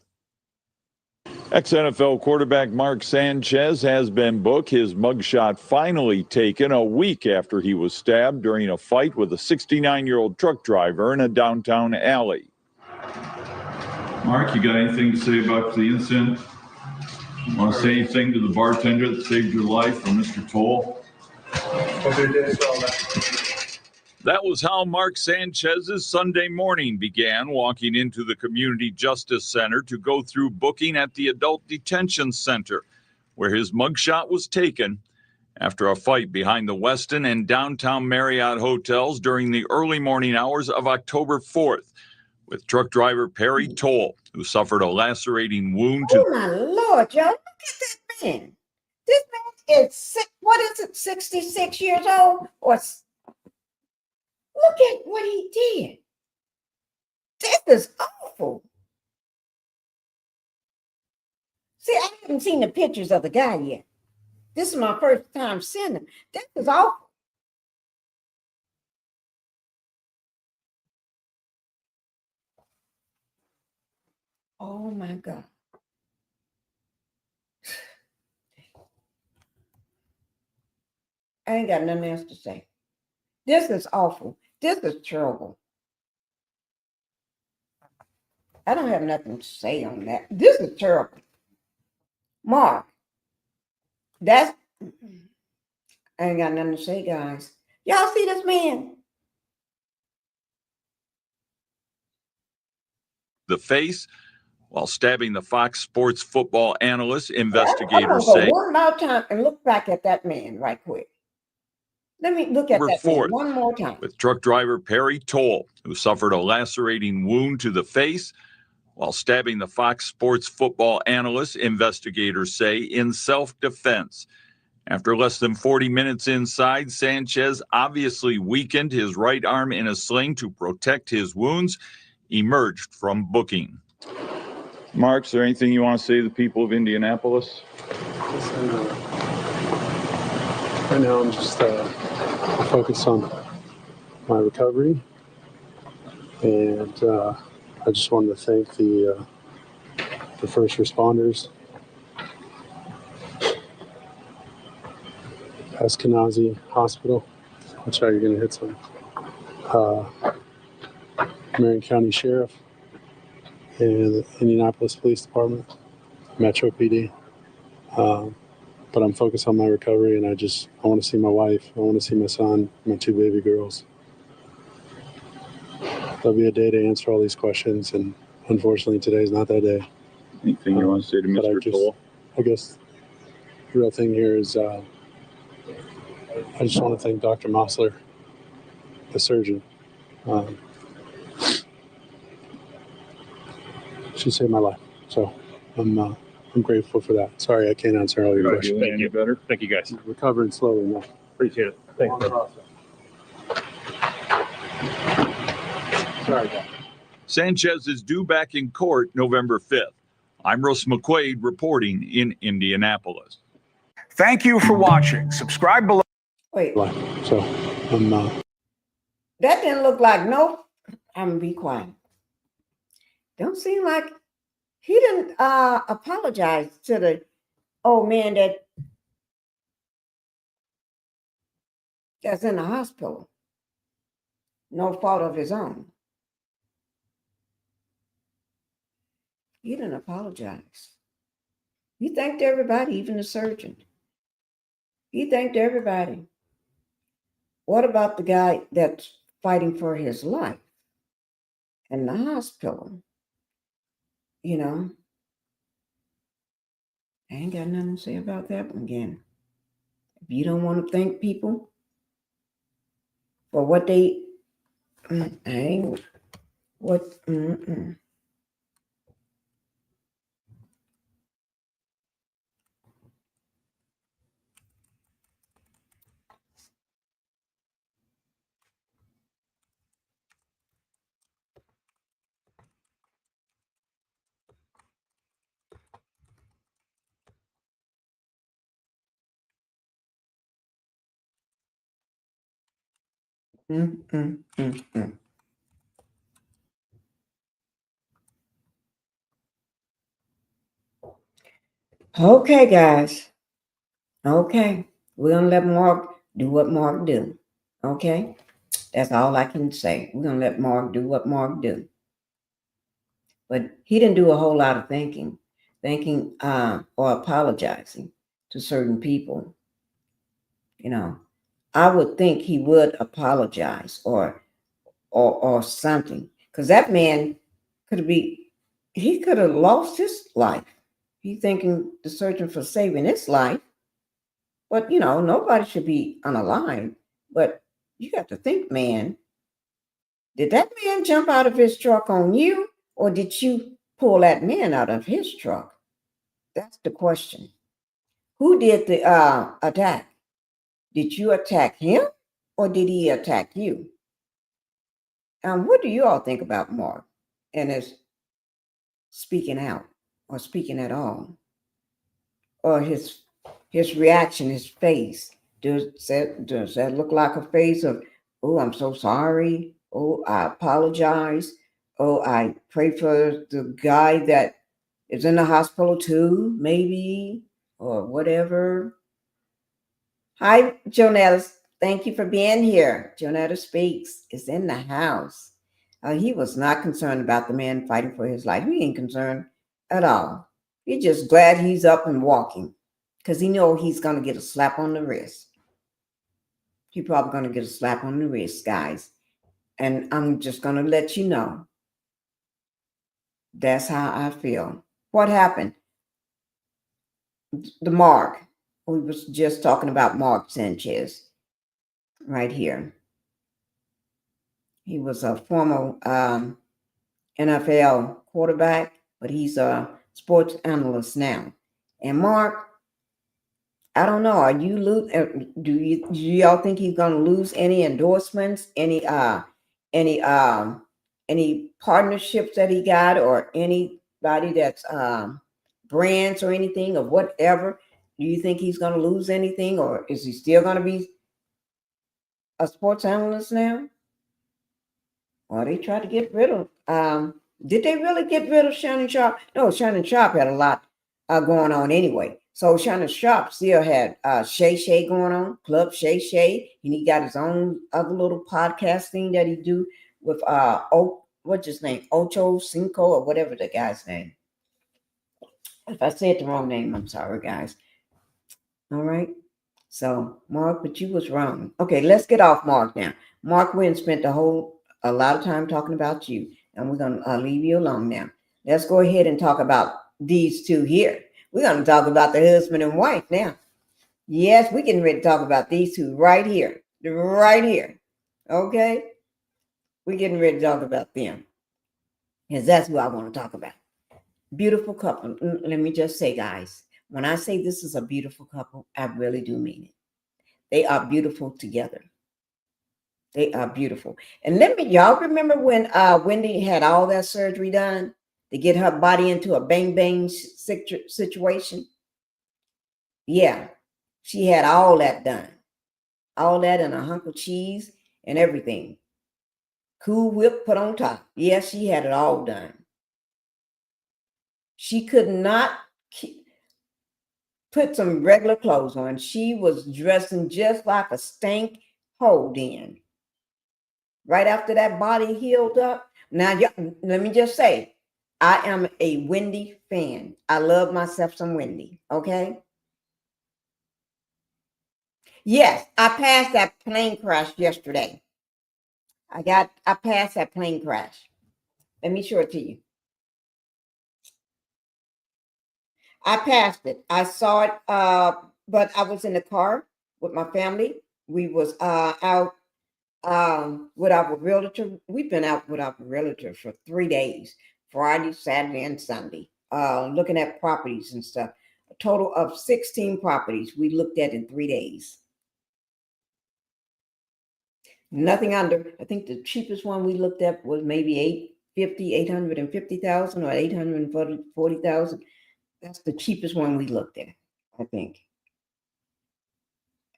Ex-NFL quarterback Mark Sanchez has been booked. His mugshot finally taken a week after he was stabbed during a fight with a 69-year-old truck driver in a downtown alley. Mark, you got anything to say about the incident? Want to say anything to the bartender that saved your life, or Mr. Toll? That was how Mark Sanchez's Sunday morning began, walking into the Community Justice Center to go through booking at the Adult Detention Center, where his mugshot was taken after a fight behind the Westin and downtown Marriott hotels during the early morning hours of October 4th, with truck driver Perry Toll, who suffered a lacerating wound to... Oh, my Lord, y'all, look at that man. This man is, 66 years old? Or look at what he did. This is awful. See, I haven't seen the pictures of the guy yet. This is my first time seeing him. That is awful. Oh my God. I ain't got nothing else to say. This is awful. This is terrible. I don't have nothing to say on that. This is terrible. Mark, that's, I ain't got nothing to say, guys. Y'all see this man? The face while stabbing the Fox Sports football analyst, I'm investigators gonna go say. one more time and look back at that man right quick. Let me look at October that man 4th, one more time. with truck driver Perry Toll, who suffered a lacerating wound to the face while stabbing the Fox Sports football analyst, investigators say, in self-defense. After less than 40 minutes inside, Sanchez obviously weakened his right arm in a sling to protect his wounds, emerged from booking. Mark, is there anything you want to say to the people of Indianapolis? Right now, I'm just focused on my recovery, and I just wanted to thank the first responders, Eskenazi Hospital. Watch how you're going to hit some. Marion County Sheriff and the Indianapolis Police Department, Metro PD. But I'm focused on my recovery, and I want to see my wife. I want to see my son, my 2 baby girls. There'll be a day to answer all these questions, and unfortunately, today's not that day. Anything you want to say to Mr. Toll? I guess the real thing here is I just want to thank Dr. Mossler, the surgeon. She saved my life, so I'm grateful for that. Sorry, I can't answer all your questions. Thank you. Better? Thank you, guys. Recovering slowly now. Appreciate it. Thanks, man. Sorry, guys. Sanchez is due back in court November 5th. I'm Russ McQuaid reporting in Indianapolis. Thank you for watching. Subscribe below. Wait, So I'm that didn't look like no. I'm gonna be quiet. Don't seem like he didn't apologize to the old man that's in the hospital. No fault of his own. He didn't apologize. He thanked everybody, even the surgeon. He thanked everybody. What about the guy that's fighting for his life in the hospital? You know, I ain't got nothing to say about that one again. If you don't want to thank people for what they, I ain't, what, Okay, guys. Okay. We're going to let Mark do what Mark do. Okay. That's all I can say. We're going to let Mark do what Mark do. But he didn't do a whole lot of thinking or apologizing to certain people. You know, I would think he would apologize or something, because that man he could have lost his life. He thanking the surgeon for saving his life. But, you know, nobody should be unalive. But you got to think, man, did that man jump out of his truck on you, or did you pull that man out of his truck? That's the question. Who did the attack? Did you attack him, or did he attack you? What do you all think about Mark and his speaking out or speaking at all? Or his reaction, his face? Does that look like a face of, oh, I'm so sorry, oh, I apologize, Oh, I pray for the guy that is in the hospital too, maybe, or whatever. Hi, Jonetta. Thank you for being here. Jonetta Speaks is in the house. He was not concerned about the man fighting for his life. He ain't concerned at all. He's just glad he's up and walking because he know he's going to get a slap on the wrist. He's probably going to get a slap on the wrist, guys. And I'm just going to let you know. That's how I feel. What happened? The Mark. We was just talking about Mark Sanchez right here. He was a former NFL quarterback, but he's a sports analyst now. And Mark, I don't know. Are you do y'all think he's gonna lose any endorsements, any partnerships that he got, or anybody that's brands or anything or whatever? Do you think he's gonna lose anything, or is he still gonna be a sports analyst now? Well, they tried to get rid of. Did they really get rid of Shannon Sharp? No, Shannon Sharp had a lot going on anyway. So Shannon Sharp still had Shay Shay going on, Club Shay Shay, and he got his own other little podcast thing that he do with what's his name, Ocho Cinco or whatever the guy's name. If I said the wrong name, I'm sorry, guys. All right. So Mark, but you was wrong. Okay, let's get off Mark now. Mark Wynn spent a lot of time talking about you, and we're gonna leave you alone now. Let's go ahead and talk about these two here. We're gonna talk about the husband and wife now. Yes, we're getting ready to talk about these two right here. Right here. Okay? We're getting ready to talk about them. Because that's what I want to talk about. Beautiful couple. Let me just say, guys, when I say this is a beautiful couple, I really do mean it. They are beautiful together. They are beautiful. And y'all remember when Wendy had all that surgery done to get her body into a bang situation? Yeah, she had all that done. All that and a hunk of cheese and everything. Cool Whip put on top. Yes, she had it all done. She could not put some regular clothes on. She was dressing just like a stank hold in. Right after that body healed up. Now, let me just say, I am a Wendy fan. I love myself some Wendy, okay? Yes, I passed that plane crash yesterday. I passed that plane crash. Let me show it to you. I passed it. I saw it, but I was in the car with my family. We was out with our realtor. We've been out with our realtor for 3 days, Friday, Saturday, and Sunday, looking at properties and stuff. A total of 16 properties we looked at in 3 days. Nothing under, I think the cheapest one we looked at was maybe $850,000 or $840,000. That's the cheapest one we looked at, I think.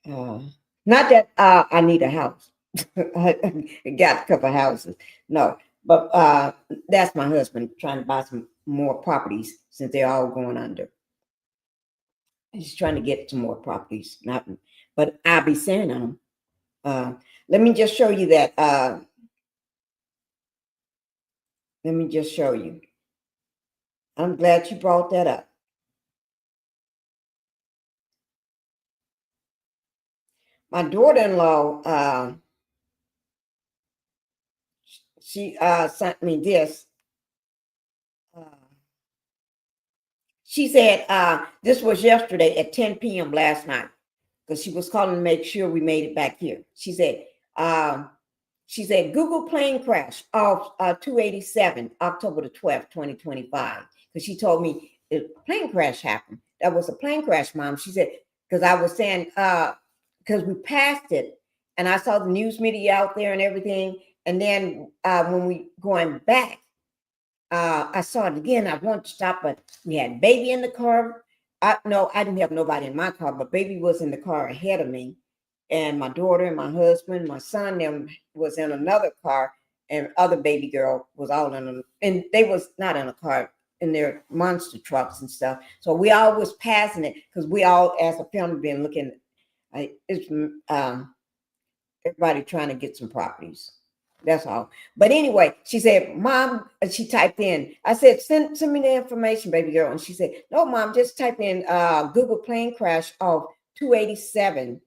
Not that I need a house. I got a couple of houses. No, but that's my husband trying to buy some more properties since they're all going under. He's trying to get some more properties. But I'll be saying them. Let me just show you that. Let me just show you. I'm glad you brought that up. My daughter-in-law, she sent me this. She said this was yesterday at 10 p.m. last night because she was calling to make sure we made it back here. She said, Google plane crash off 287, October the 12th, 2025. Because she told me the plane crash happened. That was a plane crash, Mom. She said, because I was saying, because we passed it and I saw the news media out there and everything. And then when we going back, I saw it again. I wanted to stop, but we had baby in the car. No, I didn't have nobody in my car, but baby was in the car ahead of me. And my daughter and my husband, my son, them was in another car. and other baby girl was all in them, and they was not in a car, in their monster trucks and stuff. So we all was passing it because we all, as a family, been looking. It's everybody trying to get some properties. That's all. But anyway, she said, Mom, she typed in, I said, send me the information, baby girl. And she said, no, Mom, just type in Google plane crash of 287,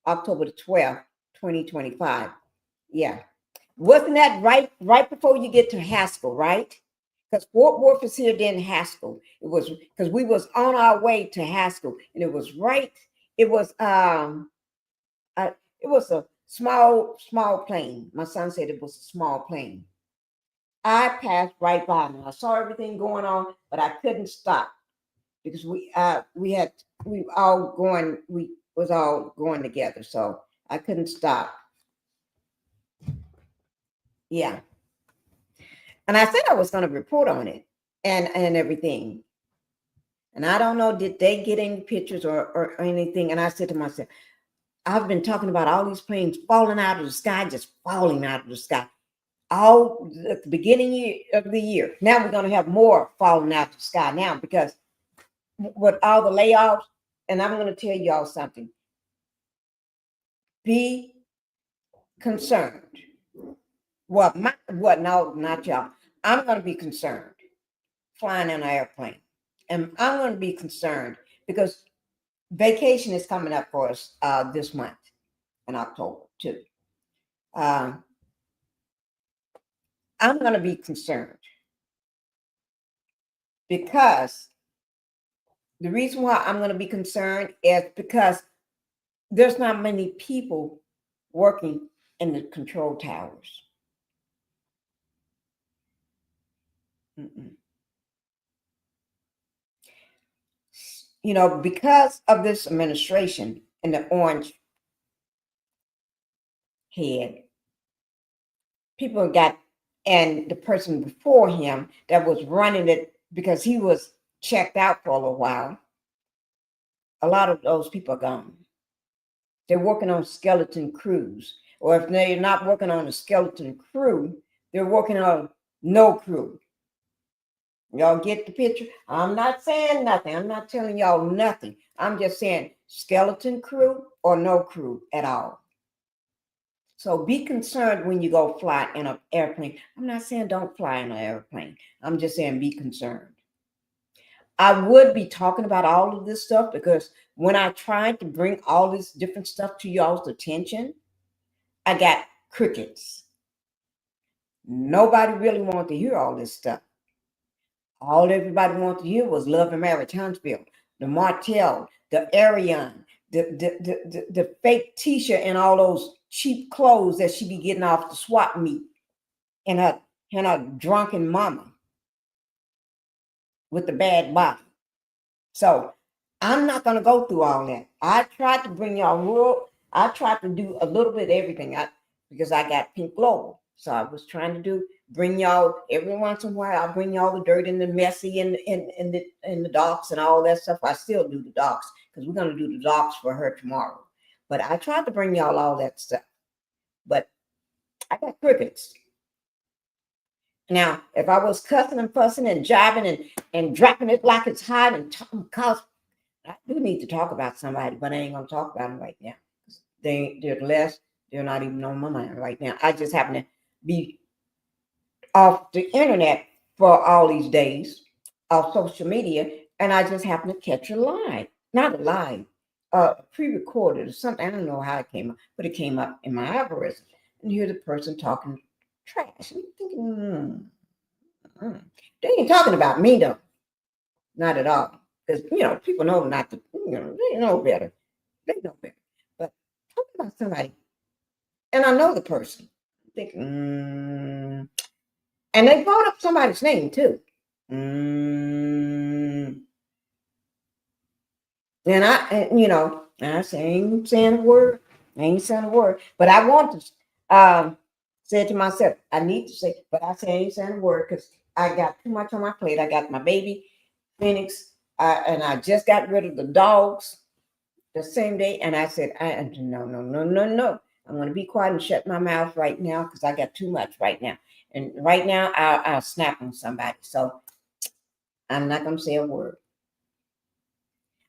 October the 12th, 2025. Yeah. Wasn't that right before you get to Haskell, right? Because Fort Worth is here, then Haskell. It was because we was on our way to Haskell, and it was right. It was a small plane. My son said it was a small plane. I passed right by them. I saw everything going on, but I couldn't stop because we was all going together, so I couldn't stop. Yeah. And I said I was going to report on it and everything. And I don't know, did they get any pictures or anything? And I said to myself, I've been talking about all these planes falling out of the sky, just falling out of the sky. All at the beginning of the year. Now we're going to have more falling out of the sky now because with all the layoffs, and I'm going to tell y'all something. Be concerned. No, not y'all. I'm going to be concerned flying in an airplane. And I'm going to be concerned because vacation is coming up for us this month in October too. I'm going to be concerned because the reason why I'm going to be concerned is because there's not many people working in the control towers. You know, because of this administration and the orange head, people got, and the person before him that was running it because he was checked out for a little while, a lot of those people are gone. They're working on skeleton crews, or if they're not working on a skeleton crew, they're working on no crew. Y'all get the picture? I'm not saying nothing. I'm not telling y'all nothing. I'm just saying skeleton crew or no crew at all. So be concerned when you go fly in an airplane. I'm not saying don't fly in an airplane. I'm just saying be concerned. I would be talking about all of this stuff because when I tried to bring all this different stuff to y'all's attention, I got crickets. Nobody really wanted to hear all this stuff. All everybody wanted to hear was Love and Marriage Huntsville, the Martell, the Ariane, the fake t-shirt and all those cheap clothes that she be getting off the swap meet and her drunken mama with the bad body. So I'm not going to go through all that. I tried to bring y'all I tried to do a little bit of everything because I got Pink Global. So I was trying to bring y'all every once in a while. I'll bring y'all the dirt and the messy and the docs and all that stuff. I still do the docs because we're going to do the docs for her tomorrow. But I tried to bring y'all all that stuff. But I got crickets. Now, if I was cussing and fussing and jiving and dropping it like it's hot and cause I do need to talk about somebody, but I ain't gonna talk about them right now. They're not even on my mind right now. I just happen to be off the internet for all these days, off social media, and I just happen to catch a live, not a live, pre-recorded or something. I don't know how it came up, but it came up in my algorithm, and you hear the person talking trash. I'm thinking, they ain't talking about me though, not at all. Because people know not to. They know better. They know better. But talking about somebody, and I know the person. I'm thinking, and they brought up somebody's name too. And I ain't saying a word. I ain't saying a word. But I want to say to myself, I need to say, but I say I ain't saying a word because I got too much on my plate. I got my baby, Phoenix, and I just got rid of the dogs the same day. And I said, no. I'm going to be quiet and shut my mouth right now because I got too much right now. And right now, I'll snap on somebody. So I'm not going to say a word.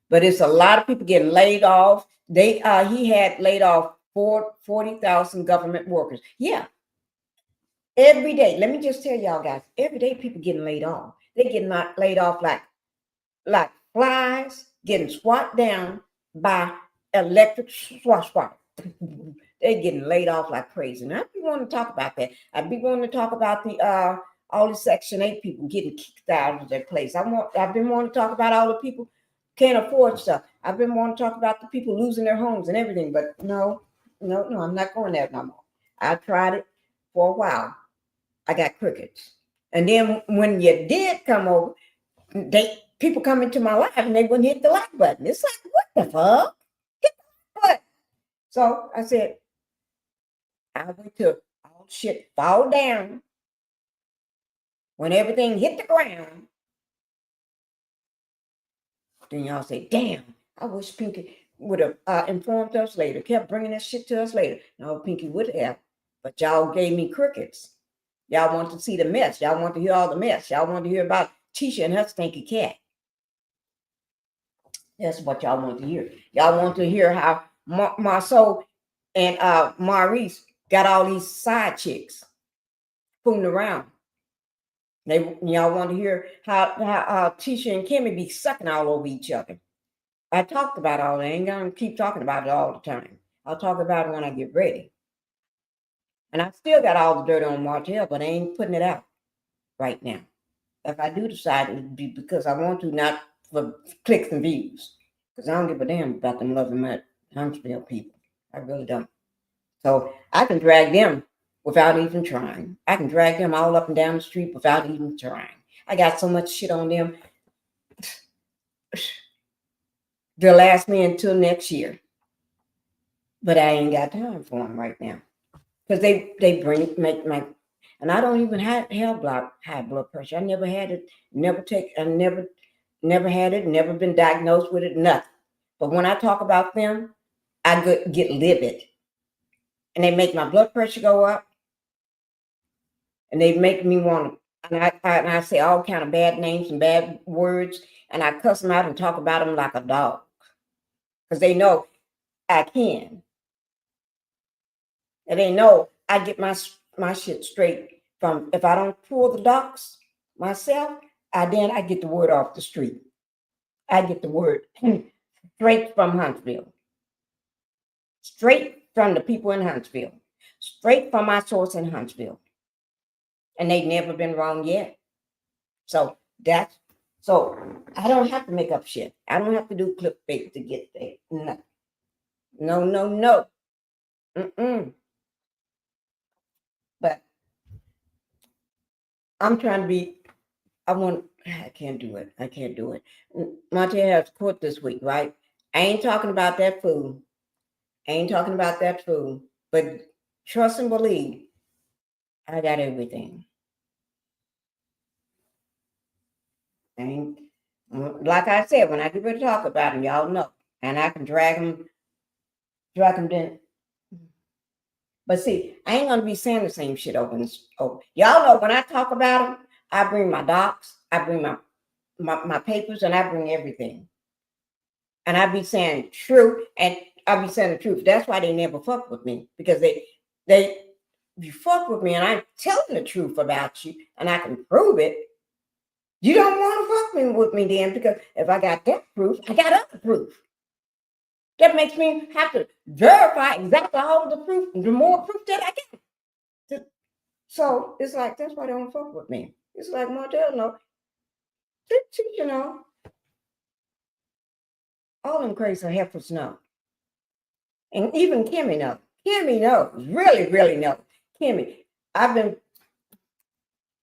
But it's a lot of people getting laid off. He had laid off 40,000 government workers. Yeah. Every day. Let me just tell y'all guys, every day people getting laid off. They getting laid off like flies getting swatted down by electric swat. They're getting laid off like crazy. And I be wanting to talk about that. I be wanting to talk about the all the Section 8 people getting kicked out of their place. I've been wanting to talk about all the people can't afford stuff. I've been wanting to talk about the people losing their homes and everything, but no, I'm not going there no more. I tried it for a while. I got crickets. And then when you did come over, people come into my life and they wouldn't hit the like button. It's like, what the fuck? Hit the like button. So I said, I'll wait till all shit fall down. When everything hit the ground, then y'all say, damn, I wish Pinkie would have informed us later, kept bringing that shit to us later. No, Pinkie would have, but y'all gave me crickets. Y'all want to see the mess. Y'all want to hear all the mess. Y'all want to hear about Tisha and her stinky cat. That's what y'all want to hear. Y'all want to hear how Marceau and Maurice got all these side chicks fooling around. Y'all want to hear how Tisha and Kimmy be sucking all over each other. I talked about all that. I ain't gonna keep talking about it all the time. I'll talk about it when I get ready. And I still got all the dirt on Martell, but I ain't putting it out right now. If I do decide, it would be because I want to, not for clicks and views. Because I don't give a damn about them loving Huntsville people. I really don't. So I can drag them without even trying. I can drag them all up and down the street without even trying. I got so much shit on them. They'll last me until next year. But I ain't got time for them right now. Because they make my, and I don't even have high blood pressure. I never had it, never had it, never been diagnosed with it, nothing. But when I talk about them, I get livid. And they make my blood pressure go up. And they make me want to, and I say all kind of bad names and bad words, and I cuss them out and talk about them like a dog. Because they know I can. And they know I get my shit straight from, if I don't pull the docs myself, I get the word off the street. I get the word straight from Huntsville. Straight from the people in Huntsville. Straight from my source in Huntsville. And they've never been wrong yet. So I don't have to make up shit. I don't have to do clickbait to get there. No. But I'm trying to be, I can't do it. Monte has court this week, right? I ain't talking about that food. But trust and believe, I got everything. And like I said, when I get ready to talk about them, y'all know. And I can drag them down. But see, I ain't gonna be saying the same shit over. Y'all know when I talk about them, I bring my docs, I bring my papers, and I bring everything. And I be saying true, and I be saying the truth. That's why they never fuck with me, because you fuck with me, and I'm telling the truth about you, and I can prove it. You don't want to fuck with me then, because if I got that proof, I got other proof. That makes me have to verify exactly all the proof, the more proof that I get. So it's like, that's why they don't fuck with me. It's like Martell, you know, all them crazy heifers know. And even Kimmy knows. Kimmy knows, really knows. Kimmy,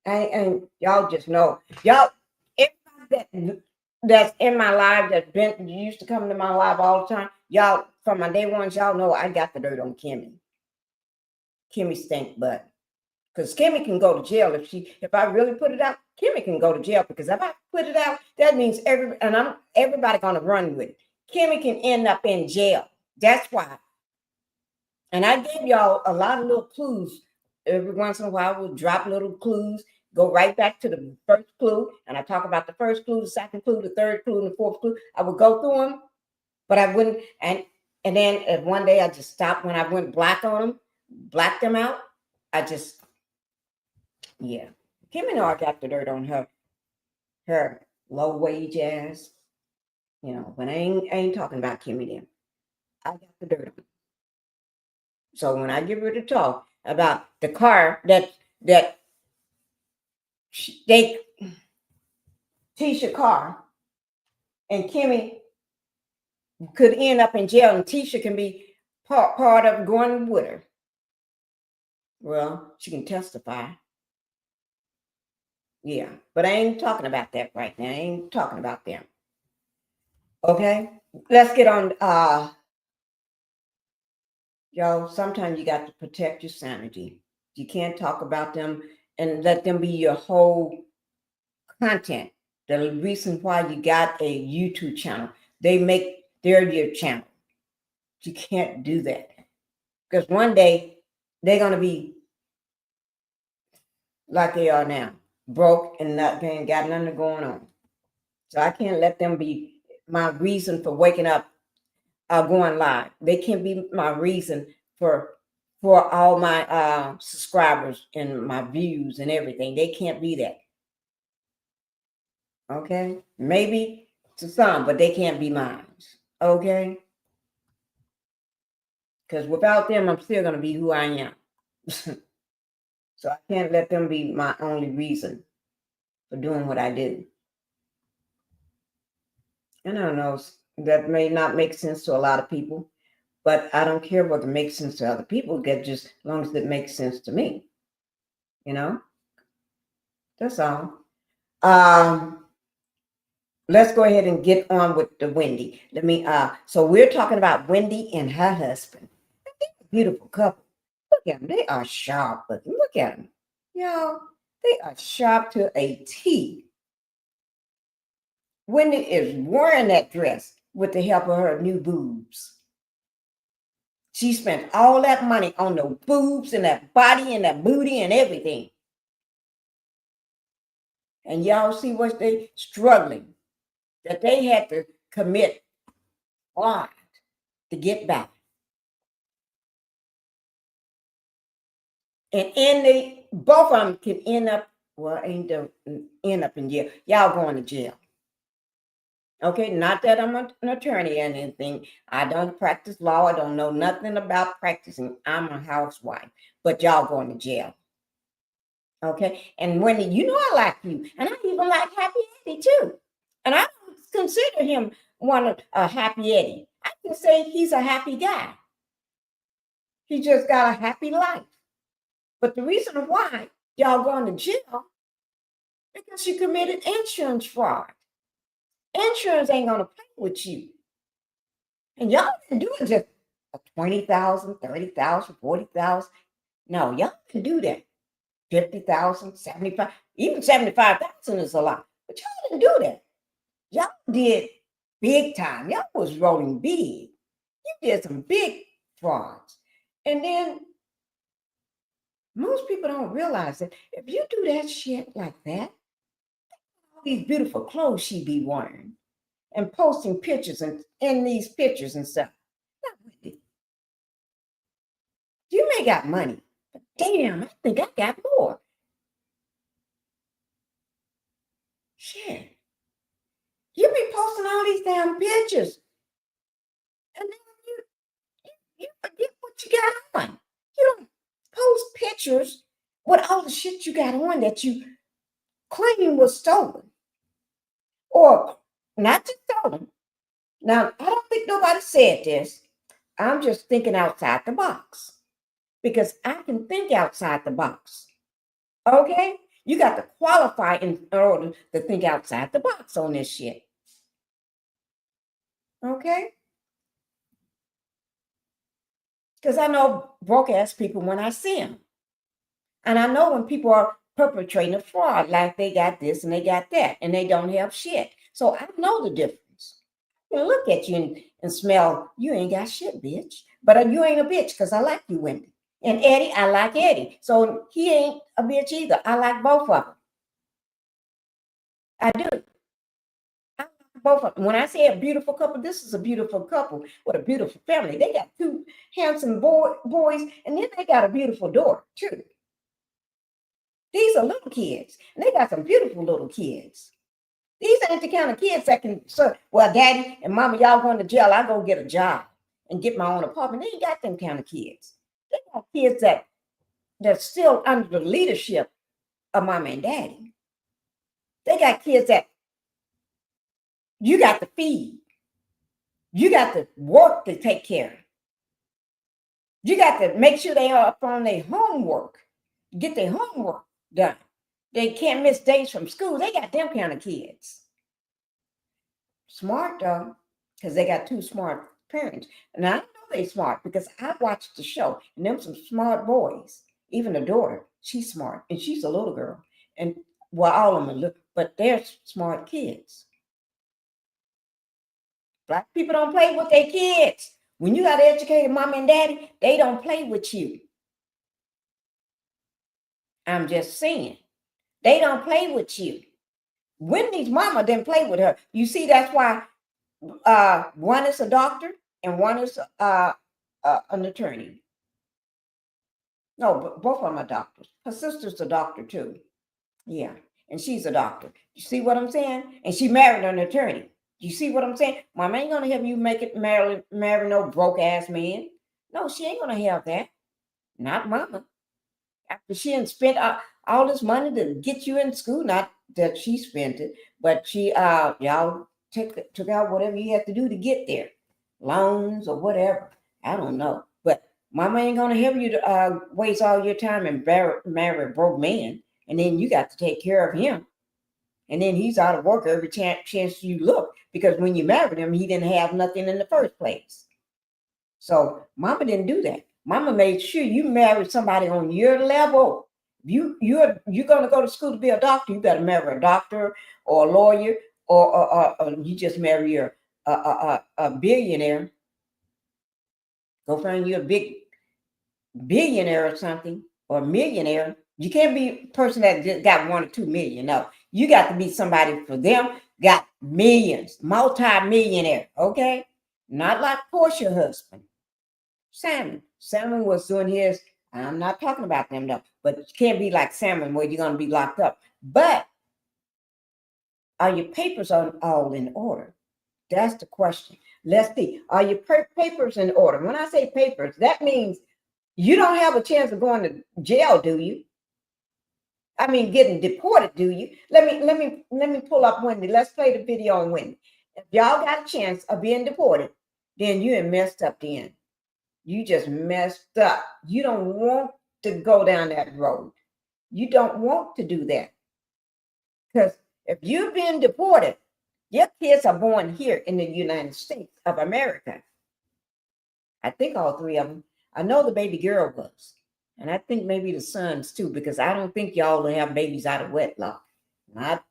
and y'all just know. Y'all, everybody that's in my life, that's used to come to my life all the time, y'all, from my day ones, y'all know I got the dirt on Kimmy. Kimmy stink butt. Because Kimmy can go to jail if I really put it out. Kimmy can go to jail, because if I put it out, that means everybody gonna run with it. Kimmy can end up in jail. That's why. And I gave y'all a lot of little clues every once in a while, we'll drop little clues, go right back to the first clue, and I talk about the first clue, the second clue, the third clue, and the fourth clue. I would go through them, but I wouldn't. And then one day I just stopped when I went black on them, blacked them out. I just, yeah. Kim and I got the dirt on her low wage ass. You know, but I ain't talking about Kimmy then. I got the dirt on her. So when I give her to talk about the car that they Tisha car and Kimmy could end up in jail and Tisha can be part of going with her. Well, she can testify. Yeah, but I ain't talking about that right now. I ain't talking about them. Okay, let's get on. Y'all, sometimes you got to protect your sanity. You can't talk about them and let them be your whole content. The reason why you got a YouTube channel, they're your channel. You can't do that. Because one day they're going to be like they are now, broke and not got nothing going on. So I can't let them be my reason for waking up, going live. They can't be my reason for all my subscribers and my views and everything. They can't be that. Okay, maybe to some, but they can't be mine. Okay, because without them, I'm still gonna be who I am. So I can't let them be my only reason for doing what I do. And I don't know, that may not make sense to a lot of people, but I don't care whether it makes sense to other people, just as long as it makes sense to me. You know, that's all. Let's go ahead and get on with the Wendy. So we're talking about Wendy and her husband. Beautiful couple. Look at them. They are sharp looking. Look at them. Y'all, they are sharp to a T. Wendy is wearing that dress with the help of her new boobs. She spent all that money on the boobs and that body and that booty and everything. And y'all see what they struggling, that they had to commit hard to get back. And both of them can end up in jail. Y'all going to jail. Okay, not that I'm an attorney or anything. I don't practice law. I don't know nothing about practicing. I'm a housewife, but y'all going to jail. Okay, and Wendy, you know I like you, and I even like Happy Eddie too. And I don't consider him one of a Happy Eddie. I can say he's a happy guy. He just got a happy life. But the reason why y'all going to jail because you committed insurance fraud. Insurance ain't gonna play with you. And y'all can do it just $20,000, $30,000, $40,000. No, y'all can do that. $50,000, $75,000, even $75,000 is a lot. But y'all didn't do that. Y'all did big time. Y'all was rolling big. You did some big frauds. And then most people don't realize that if you do that shit like that, all these beautiful clothes she be wearing and posting pictures and in these pictures and stuff. You may got money, but damn, I think I got more. Shit. You be posting all these damn pictures. And then you forget what you got on. You don't post pictures with all the shit you got on that you claim was stolen. Or not just stolen. Now, I don't think nobody said this. I'm just thinking outside the box. Because I can think outside the box. Okay? You got to qualify in order to think outside the box on this shit. Okay? Because I know broke ass people when I see them. And I know when people are perpetrating a fraud, like they got this and they got that, and they don't have shit. So I know the difference. I can look at you and smell, you ain't got shit, bitch. But you ain't a bitch because I like you, Wendy. And Eddie, I like Eddie. So he ain't a bitch either. I like both of them. I do. I like both of them. When I say a beautiful couple, this is a beautiful couple with a beautiful family. They got two handsome boys, and then they got a beautiful daughter, too. These are little kids, and they got some beautiful little kids. These ain't the kind of kids that can say, well, daddy and mama, y'all going to jail. I go get a job and get my own apartment. They ain't got them kind of kids. They got kids that's still under the leadership of mama and daddy. They got kids that you got to feed. You got to work to take care of. You got to make sure they are up on their homework, get their homework done. They can't miss days from school. They got them kind of kids. Smart though, because they got two smart parents. And I know they smart because I watched the show, and them some smart boys. Even the daughter, she's smart, and she's a little girl. And well, all of them are little, but they're smart kids. Black people don't play with their kids. When you got educated mom and daddy, they don't play with you. I'm just saying. They don't play with you. Wendy's mama didn't play with her. You see, that's why one is a doctor and one is an attorney. No, but both of them are doctors. Her sister's a doctor too. Yeah, and she's a doctor. You see what I'm saying? And she married an attorney. You see what I'm saying? Mama ain't gonna have you make it marry no broke ass man. No, she ain't gonna have that. Not mama. After she had spent all this money to get you in school, not that she spent it, but she y'all took out whatever you had to do to get there, loans or whatever. I don't know, but mama ain't gonna have you to waste all your time and marry a broke man, and then you got to take care of him, and then he's out of work every chance you look, because when you married him, he didn't have nothing in the first place. So mama didn't do that. Mama made sure you married somebody on your level. You're gonna go to school to be a doctor. You better marry a doctor or a lawyer, or you just marry a billionaire. Go find you a big billionaire or something, or a millionaire. You can't be a person that just got 1 or 2 million. No, you got to be somebody for them got millions, multi-millionaire. Okay, not like Portia husband. Salmon was doing his. I'm not talking about them though, but it can't be like Salmon where you're going to be locked up. But are your papers all in order? That's the question. Let's see. Are your papers in order? When I say papers, that means you don't have a chance of going to jail, do you? I mean, getting deported, do you? Let me pull up Wendy. Let's play the video on Wendy. If y'all got a chance of being deported, then you ain't messed up then. You just messed up. You don't want to go down that road. You don't want to do that. Because if you've been deported, your kids are born here in the United States of America. I think all 3 of them. I know the baby girl was. And I think maybe the sons too, because I don't think y'all will have babies out of wedlock. Not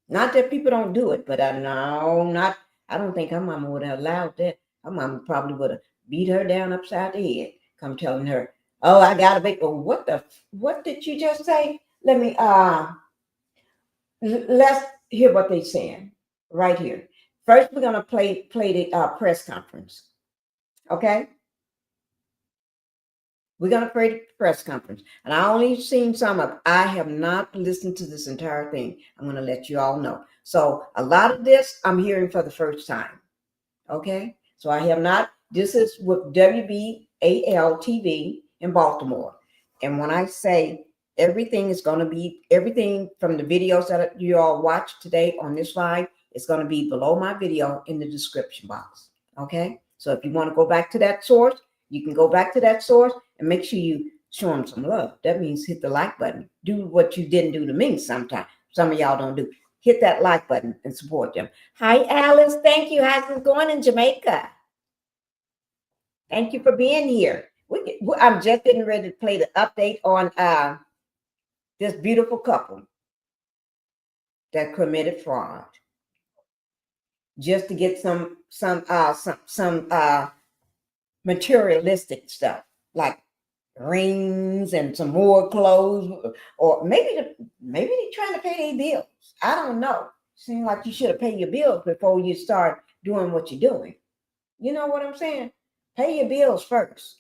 that people don't do it, but I don't think her mama would have allowed that. Her mama probably would have beat her down upside the head, come telling her, oh, I got a baby. Oh, what did you just say? Let's hear what they're saying right here. First, we're gonna play the press conference. Okay? We're gonna play the press conference. And I only seen some of it. I have not listened to this entire thing. I'm gonna let you all know. So a lot of this I'm hearing for the first time. Okay? So I have not. This is with WBAL-TV in Baltimore. And when I say everything is going to be, everything from the videos that you all watch today on this live is going to be below my video in the description box. Okay? So if you want to go back to that source, you can go back to that source and make sure you show them some love. That means hit the like button. Do what you didn't do to me sometimes. Some of y'all don't do. Hit that like button and support them. Hi, Alice. Thank you. How's it going in Jamaica? Thank you for being here. I'm just getting ready to play the update on this beautiful couple that committed fraud, just to get some materialistic stuff. like rings and some more clothes, or maybe they're trying to pay their bills. I don't know. Seems like you should have paid your bills before you start doing what you're doing. You know what I'm saying? Pay your bills first.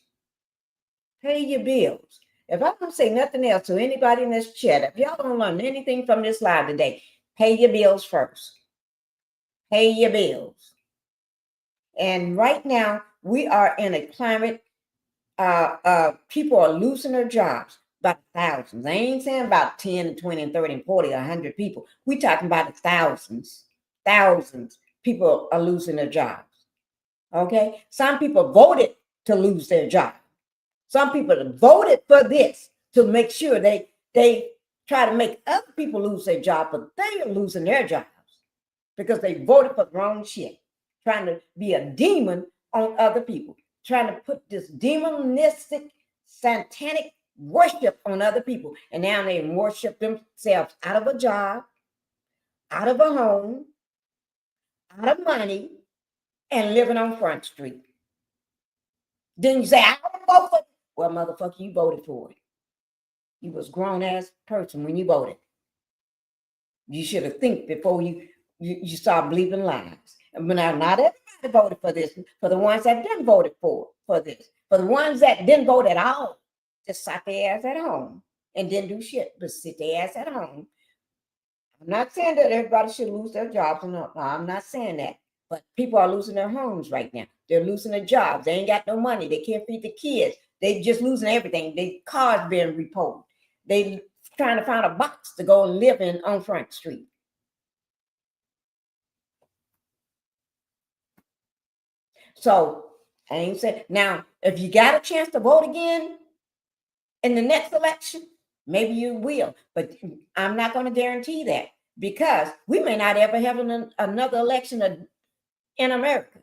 Pay your bills. If I don't say nothing else to anybody in this chat, if y'all don't learn anything from this live today, pay your bills first. Pay your bills. And right now, we are in a climate, people are losing their jobs by thousands. I ain't saying about 10 and 20 and 30 and 40 or 100 people. We're talking about the thousands. Thousands people are losing their jobs. Okay? Some people voted to lose their job. Some people voted for this to make sure they try to make other people lose their job, but they are losing their jobs because they voted for the wrong shit, trying to be a demon on other people, trying to put this demonistic, satanic worship on other people. And now they worship themselves out of a job, out of a home, out of money, and living on Front Street. Then you say, I don't vote for it. Well, motherfucker, you voted for it. You was a grown-ass person when you voted. You should have think before you start believing lies. But now, not everybody voted for this. For the ones that didn't vote for this. For the ones that didn't vote at all, just sat their ass at home and didn't do shit, but sit their ass at home. I'm not saying that everybody should lose their jobs. No, I'm not saying that. But people are losing their homes right now. They're losing their jobs. They ain't got no money. They can't feed the kids. They just losing everything. Their cars being repoed. They trying to find a box to go and live in on Front Street. So I ain't saying now, if you got a chance to vote again in the next election, maybe you will. But I'm not going to guarantee that because we may not ever have another election in America.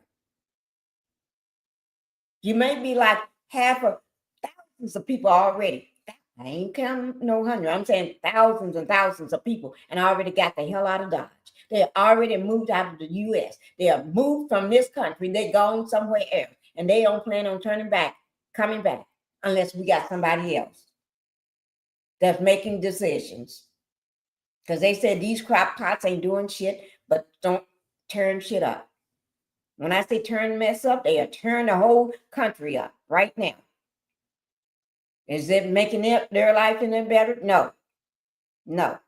You may be like half of thousands of people already. I ain't counting no hundred. I'm saying thousands and thousands of people and already got the hell out of Dodge. They already moved out of the U.S. They have moved from this country. They're gone somewhere else. And they don't plan on coming back, unless we got somebody else that's making decisions. Because they said these crop pots ain't doing shit, but don't turn shit up. When I say turn mess up, they are turning the whole country up right now. Is it making their life any better? No.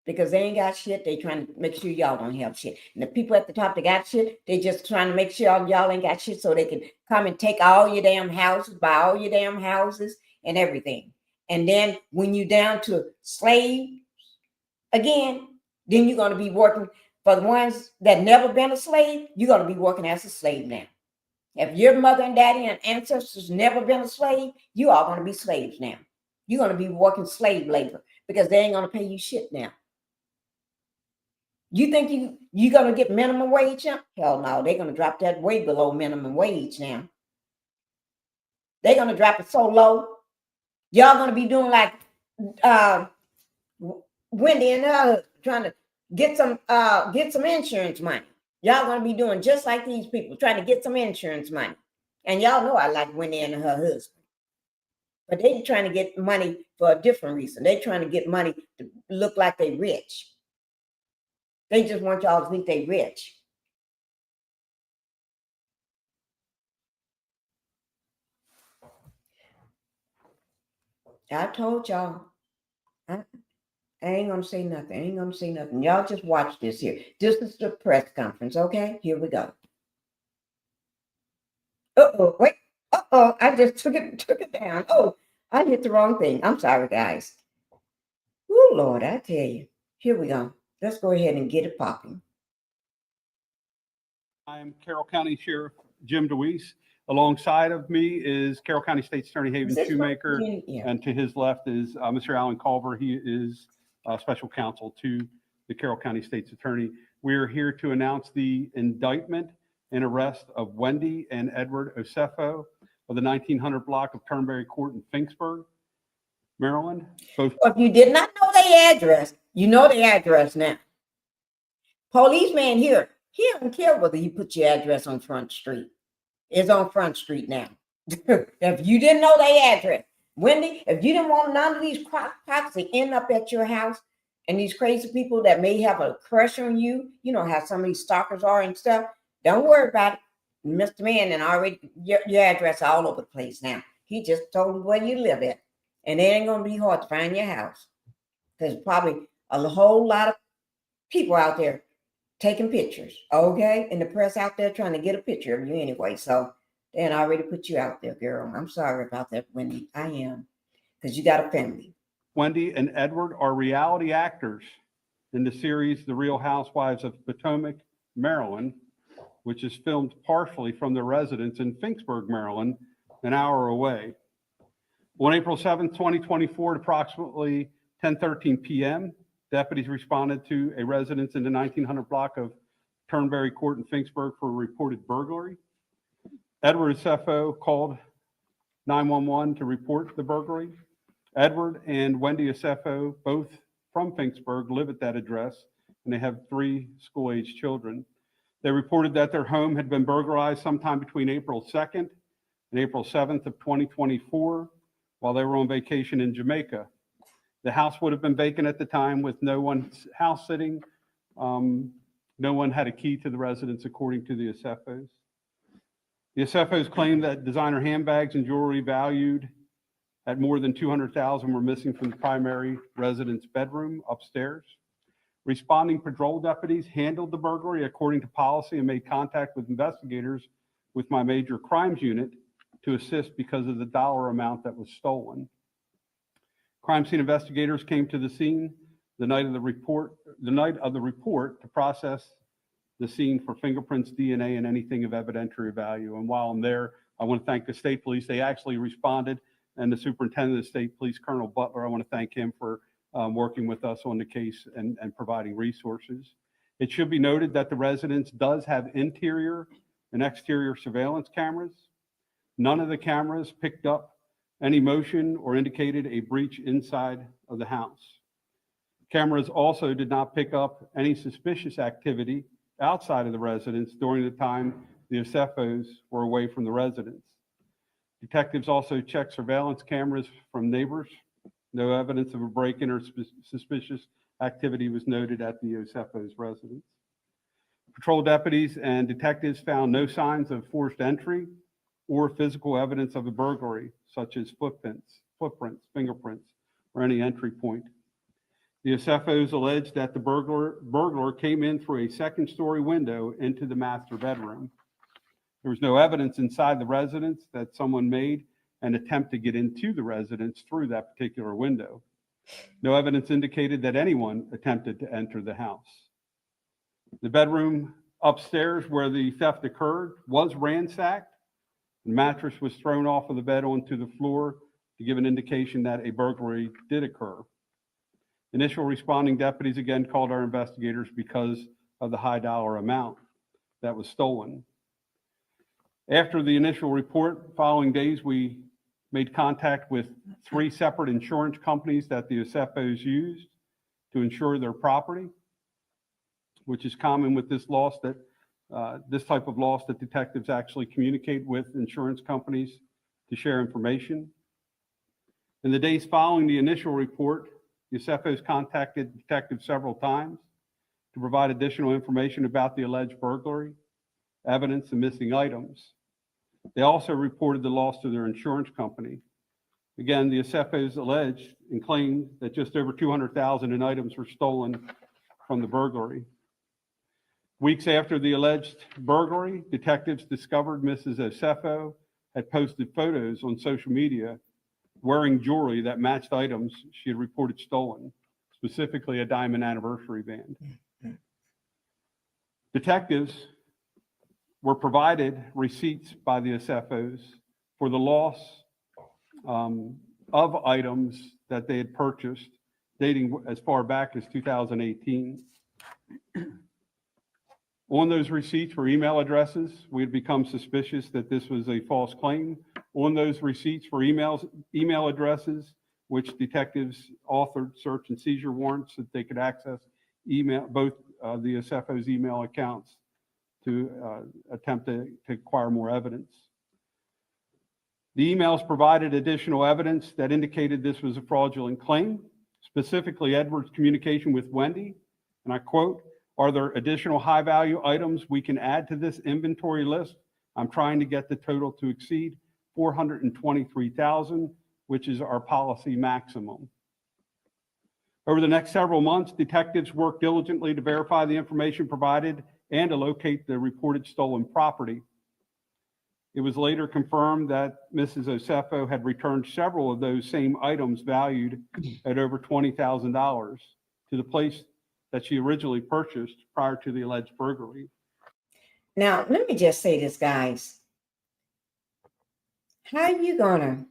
Because they ain't got shit. They trying to make sure y'all don't have shit. And the people at the top that got shit, they just trying to make sure y'all ain't got shit so they can come and take all your damn houses, buy all your damn houses and everything. And then when you down to slave again, then you're going to be working for the ones that never been a slave. You're going to be working as a slave now. If your mother and daddy and ancestors never been a slave, you are going to be slaves now. You're going to be working slave labor because they ain't going to pay you shit now. You think you're going to get minimum wage now? Hell no, they're going to drop that way below minimum wage now. They're going to drop it so low. Y'all going to be doing like Wendy and her trying to get some insurance money. Y'all going to be doing just like these people, trying to get some insurance money. And y'all know I like Wendy and her husband. But they trying to get money for a different reason. They trying to get money to look like they rich. They just want y'all to think they rich. I told y'all. I ain't going to say nothing. Y'all just watch this here. This is the press conference, okay? Here we go. Uh-oh, wait. Uh-oh, I just took it down. Oh, I hit the wrong thing. I'm sorry, guys. Oh, Lord, I tell you. Here we go. Let's go ahead and get it popping. I'm Carroll County Sheriff Jim DeWeese. Alongside of me is Carroll County State's Attorney Haven Shoemaker. Yeah. And to his left is Mr. Alan Culver. He is special counsel to the Carroll County State's Attorney. We are here to announce the indictment and arrest of Wendy and Edward Osefo of the 1900 block of Turnberry Court in Finksburg, Maryland. Both. If you did not know their address, you know their address now. Policeman here, he don't care whether you put your address on Front Street. It's on Front Street now. If you didn't know their address, Wendy, if you didn't want none of these crockpots to end up at your house, and these crazy people that may have a crush on you, you know how some of these stalkers are and stuff, don't worry about it. Mr. Man and already your address all over the place now. He just told you where you live at. And it ain't gonna be hard to find your house. There's probably a whole lot of people out there taking pictures, okay? And the press out there trying to get a picture of you anyway. So then I already put you out there, girl. I'm sorry about that, Wendy. I am. Because you got a family. Wendy and Edward are reality actors in the series The Real Housewives of Potomac, Maryland, which is filmed partially from their residence in Finksburg, Maryland, an hour away. On April 7th, 2024, at approximately 10:13 p.m., deputies responded to a residence in the 1900 block of Turnberry Court in Finksburg for a reported burglary. Edward Osefo called 911 to report the burglary. Edward and Wendy Osefo, both from Finksburg, live at that address, and they have 3 school-age children. They reported that their home had been burglarized sometime between April 2nd and April 7th of 2024 while they were on vacation in Jamaica. The house would have been vacant at the time with no one house sitting. No one had a key to the residence, according to the Osefos. The Osefos claimed that designer handbags and jewelry valued at more than $200,000 were missing from the primary residence bedroom upstairs. Responding patrol deputies handled the burglary according to policy and made contact with investigators with my major crimes unit to assist because of the dollar amount that was stolen. Crime scene investigators came to the scene the night of the report to process the scene for fingerprints, DNA, and anything of evidentiary value. And while I'm there, I want to thank the state police. They actually responded, and the superintendent of the state police, Colonel Butler, I want to thank him for working with us on the case and providing resources. It should be noted that the residence does have interior and exterior surveillance cameras. None of the cameras picked up any motion or indicated a breach inside of the house. Cameras also did not pick up any suspicious activity outside of the residence during the time the Osefos were away from the residence. Detectives also checked surveillance cameras from neighbors. No evidence of a break-in or suspicious activity was noted at the Osefos' residence. Patrol deputies and detectives found no signs of forced entry or physical evidence of a burglary, such as footprints, fingerprints, or any entry point. The Osefos alleged that the burglar came in through a second-story window into the master bedroom. There was no evidence inside the residence that someone made an attempt to get into the residence through that particular window. No evidence indicated that anyone attempted to enter the house. The bedroom upstairs where the theft occurred was ransacked. The mattress was thrown off of the bed onto the floor to give an indication that a burglary did occur. Initial responding deputies again called our investigators because of the high dollar amount that was stolen. After the initial report, following days, we made contact with 3 separate insurance companies that the Osefos used to insure their property, which is common with this loss that this type of loss that detectives actually communicate with insurance companies to share information. In the days following the initial report, the Osefos contacted detectives several times to provide additional information about the alleged burglary, evidence, and missing items. They also reported the loss to their insurance company. Again, the Osefos alleged and claimed that just over $200,000 in items were stolen from the burglary. Weeks after the alleged burglary, detectives discovered Mrs. Osefo had posted photos on social media wearing jewelry that matched items she had reported stolen, specifically a diamond anniversary band. Detectives were provided receipts by the Osefos for the loss of items that they had purchased dating as far back as 2018. On those receipts were email addresses. We had become suspicious that this was a false claim. On those receipts were email addresses, which detectives authored search and seizure warrants so that they could access both the Osefos' email accounts to attempt to acquire more evidence. The emails provided additional evidence that indicated this was a fraudulent claim, specifically Edward's communication with Wendy, and I quote, "Are there additional high-value items we can add to this inventory list? I'm trying to get the total to exceed $423,000, which is our policy maximum." Over the next several months, detectives worked diligently to verify the information provided and to locate the reported stolen property. It was later confirmed that Mrs. Osefo had returned several of those same items valued at over $20,000 to the place that she originally purchased prior to the alleged burglary. Now, let me just say this, guys. How are you gonna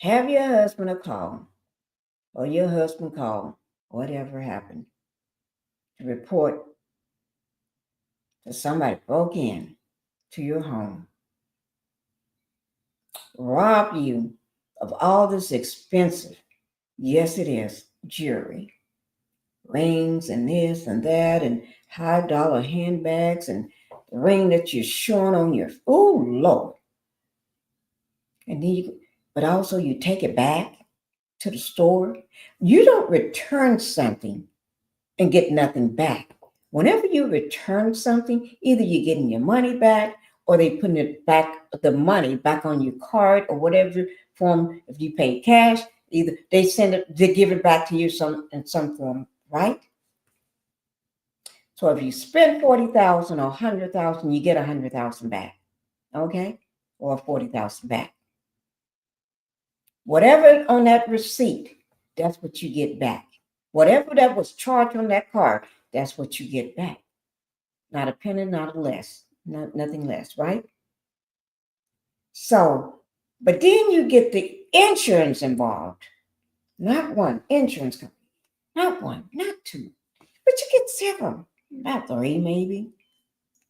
have your husband a call or your husband call, whatever happened, to report that somebody broke in to your home, robbed you of all this expensive, yes it is, jewelry, rings and this and that, and high dollar handbags, and the ring that you're showing on your, oh Lord. And then but also you take it back to the store. You don't return something and get nothing back. Whenever you return something, either you're getting your money back or they putting it back, the money back on your card or whatever form. If you pay cash, either they send it, they give it back to you in some form, right? So if you spend $40,000 or $100,000, you get $100,000 back, okay, or $40,000 back. Whatever on that receipt, that's what you get back. Whatever that was charged on that card, that's what you get back. Not a penny, not a less, nothing less, right? So, but then you get the insurance involved. Not one insurance company, not one, not two, but you get several, about three maybe,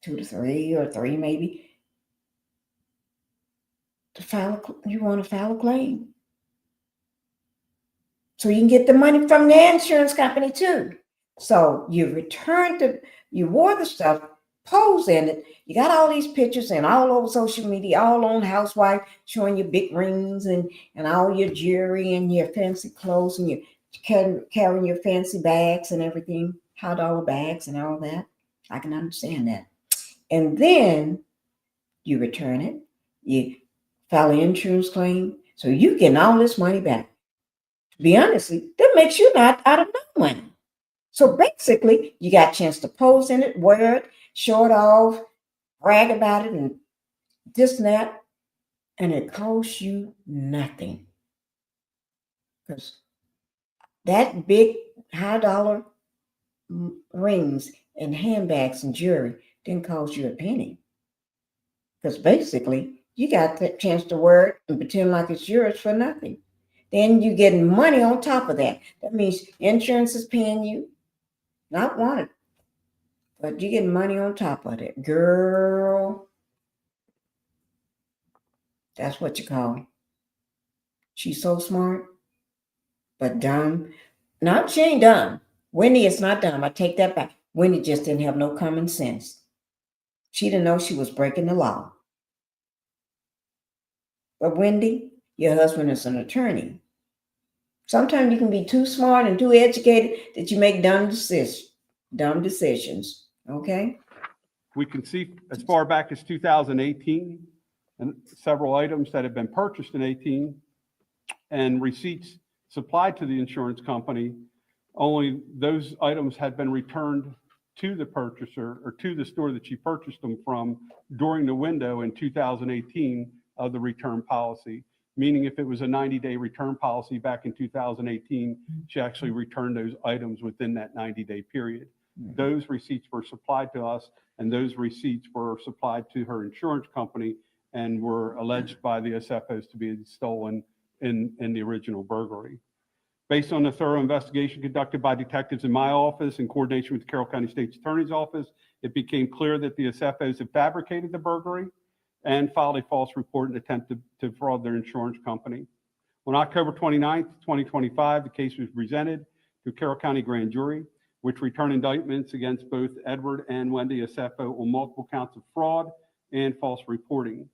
2 to 3 or 3 maybe. You want to file a claim. So you can get the money from the insurance company too. So you you wore the stuff, pose in it. You got all these pictures and all over social media, all on Housewife, showing your big rings and all your jewelry and your fancy clothes, and you're carrying your fancy bags and everything, high dollar bags and all that. I can understand that. And then you return it, you file an insurance claim, so you getting all this money back. To be honest, that makes you not out of no money. So basically, you got a chance to pose in it, wear it, show it off, brag about it, and this and that, and it costs you nothing. Because that big high dollar rings and handbags and jewelry didn't cost you a penny. Because basically, you got the chance to wear it and pretend like it's yours for nothing. Then you're getting money on top of that. That means insurance is paying you, not wanted, but you're getting money on top of it. Girl, that's what you call. She's so smart, but dumb. No, she ain't dumb. Wendy is not dumb. I take that back. Wendy just didn't have no common sense. She didn't know she was breaking the law. But Wendy, your husband is an attorney. Sometimes you can be too smart and too educated that you make dumb decisions, okay? We can see as far back as 2018 and several items that have been purchased in 18 and receipts supplied to the insurance company, only those items had been returned to the purchaser or to the store that she purchased them from during the window in 2018 of the return policy. Meaning if it was a 90-day return policy back in 2018, she actually returned those items within that 90-day period. Those receipts were supplied to us, and those receipts were supplied to her insurance company and were alleged by the Osefos to be stolen in the original burglary. Based on a thorough investigation conducted by detectives in my office in coordination with the Carroll County State's Attorney's Office, it became clear that the Osefos had fabricated the burglary and filed a false report and attempted to fraud their insurance company. On October 29th, 2025, the case was presented to Carroll County Grand Jury, which returned indictments against both Edward and Wendy Osefo on multiple counts of fraud and false reporting.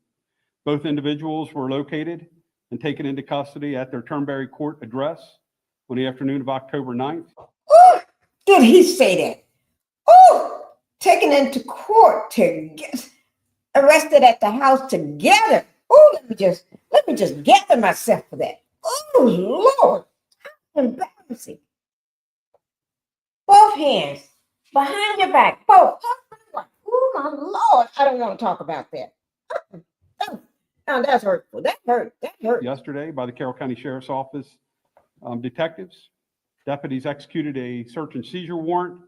Both individuals were located and taken into custody at their Turnberry Court address on the afternoon of October 9th. Oh, did he say that? Oh, taken into court to get arrested at the house together. Oh, let me just gather myself for that. Oh, Lord, embarrassing. Both hands behind your back, both. Oh, my Lord, I don't want to talk about that. Oh, that's hurtful. That hurt. Yesterday by the Carroll County Sheriff's Office detectives. Deputies executed a search and seizure warrant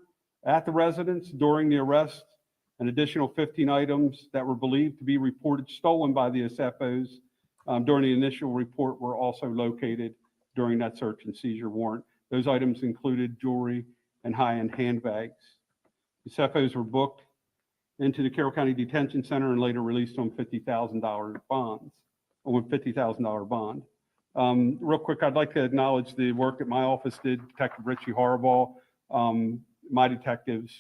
at the residence during the arrest. An additional 15 items that were believed to be reported stolen by the Osefos during the initial report were also located during that search and seizure warrant. Those items included jewelry and high-end handbags. The Osefos were booked into the Carroll County Detention Center and later released on $50,000 bonds, on $50,000 bond. Real quick, I'd like to acknowledge the work that my office did, Detective Richie Harbaugh. My detectives,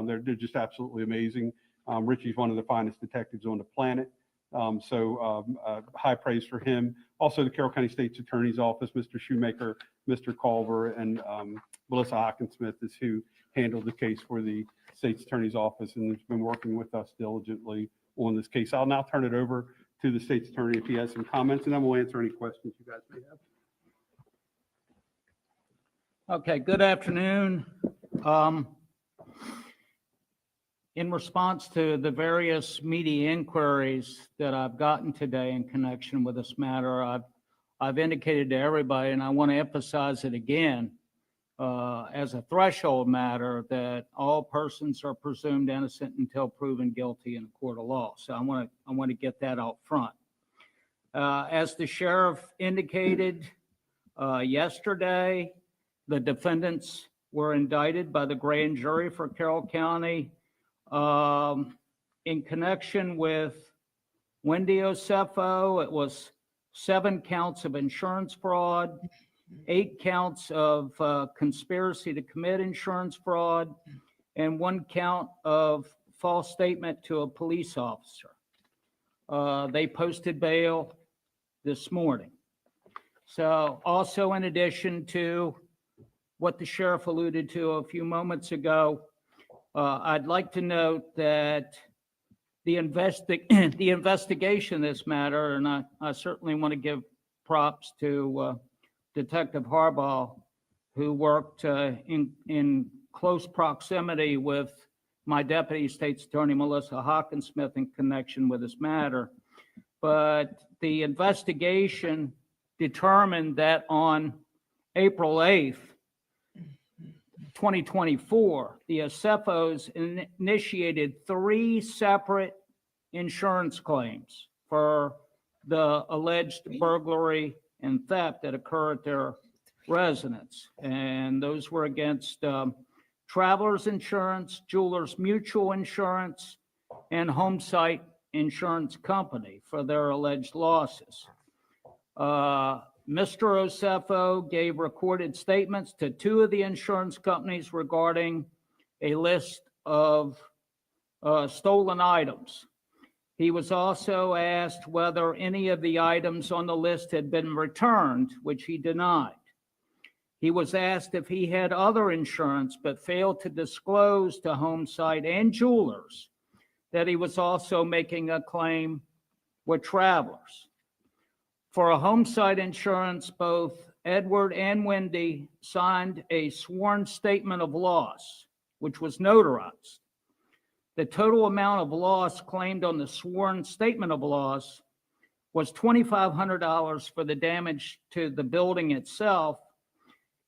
they're just absolutely amazing. Richie's one of the finest detectives on the planet. High praise for him. Also, the Carroll County State's Attorney's Office, Mr. Shoemaker, Mr. Culver, and Melissa Hockensmith is who handled the case for the State's Attorney's Office and has been working with us diligently on this case. I'll now turn it over to the State's Attorney if he has some comments, and then we'll answer any questions you guys may have. Okay, good afternoon. In response to the various media inquiries that I've gotten today in connection with this matter, I've indicated to everybody, and I want to emphasize it again, as a threshold matter, that all persons are presumed innocent until proven guilty in a court of law. So I want to get that out front. As the sheriff indicated yesterday, the defendants were indicted by the grand jury for Carroll County in connection with Wendy Osefo. It was 7 counts of insurance fraud, 8 counts of conspiracy to commit insurance fraud, and 1 count of false statement to a police officer. They posted bail this morning. So also, in addition to what the sheriff alluded to a few moments ago, I'd like to note that the investigation in this matter, and I certainly want to give props to Detective Harbaugh, who worked in close proximity with my Deputy State's Attorney, Melissa Hockensmith, in connection with this matter. But the investigation determined that on April 8th, 2024, the Osefos initiated 3 separate insurance claims for the alleged burglary and theft that occurred at their residence. And those were against Travelers Insurance, Jewelers Mutual Insurance, and Homesite Insurance Company for their alleged losses. Mr. Osefo gave recorded statements to 2 of the insurance companies regarding a list of stolen items. He was also asked whether any of the items on the list had been returned, which he denied. He was asked if he had other insurance, but failed to disclose to Homesite and Jewelers that he was also making a claim with Travelers. For a Homesite insurance, both Edward and Wendy signed a sworn statement of loss, which was notarized. The total amount of loss claimed on the sworn statement of loss was $2,500 for the damage to the building itself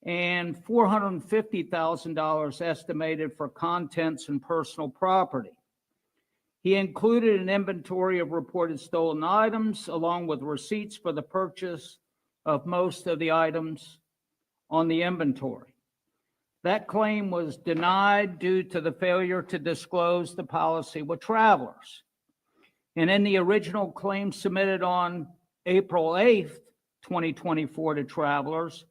and $450,000 estimated for contents and personal property. He included an inventory of reported stolen items along with receipts for the purchase of most of the items on the inventory. That claim was denied due to the failure to disclose the policy with Travelers. And in the original claim submitted on April 8th, 2024 to Travelers,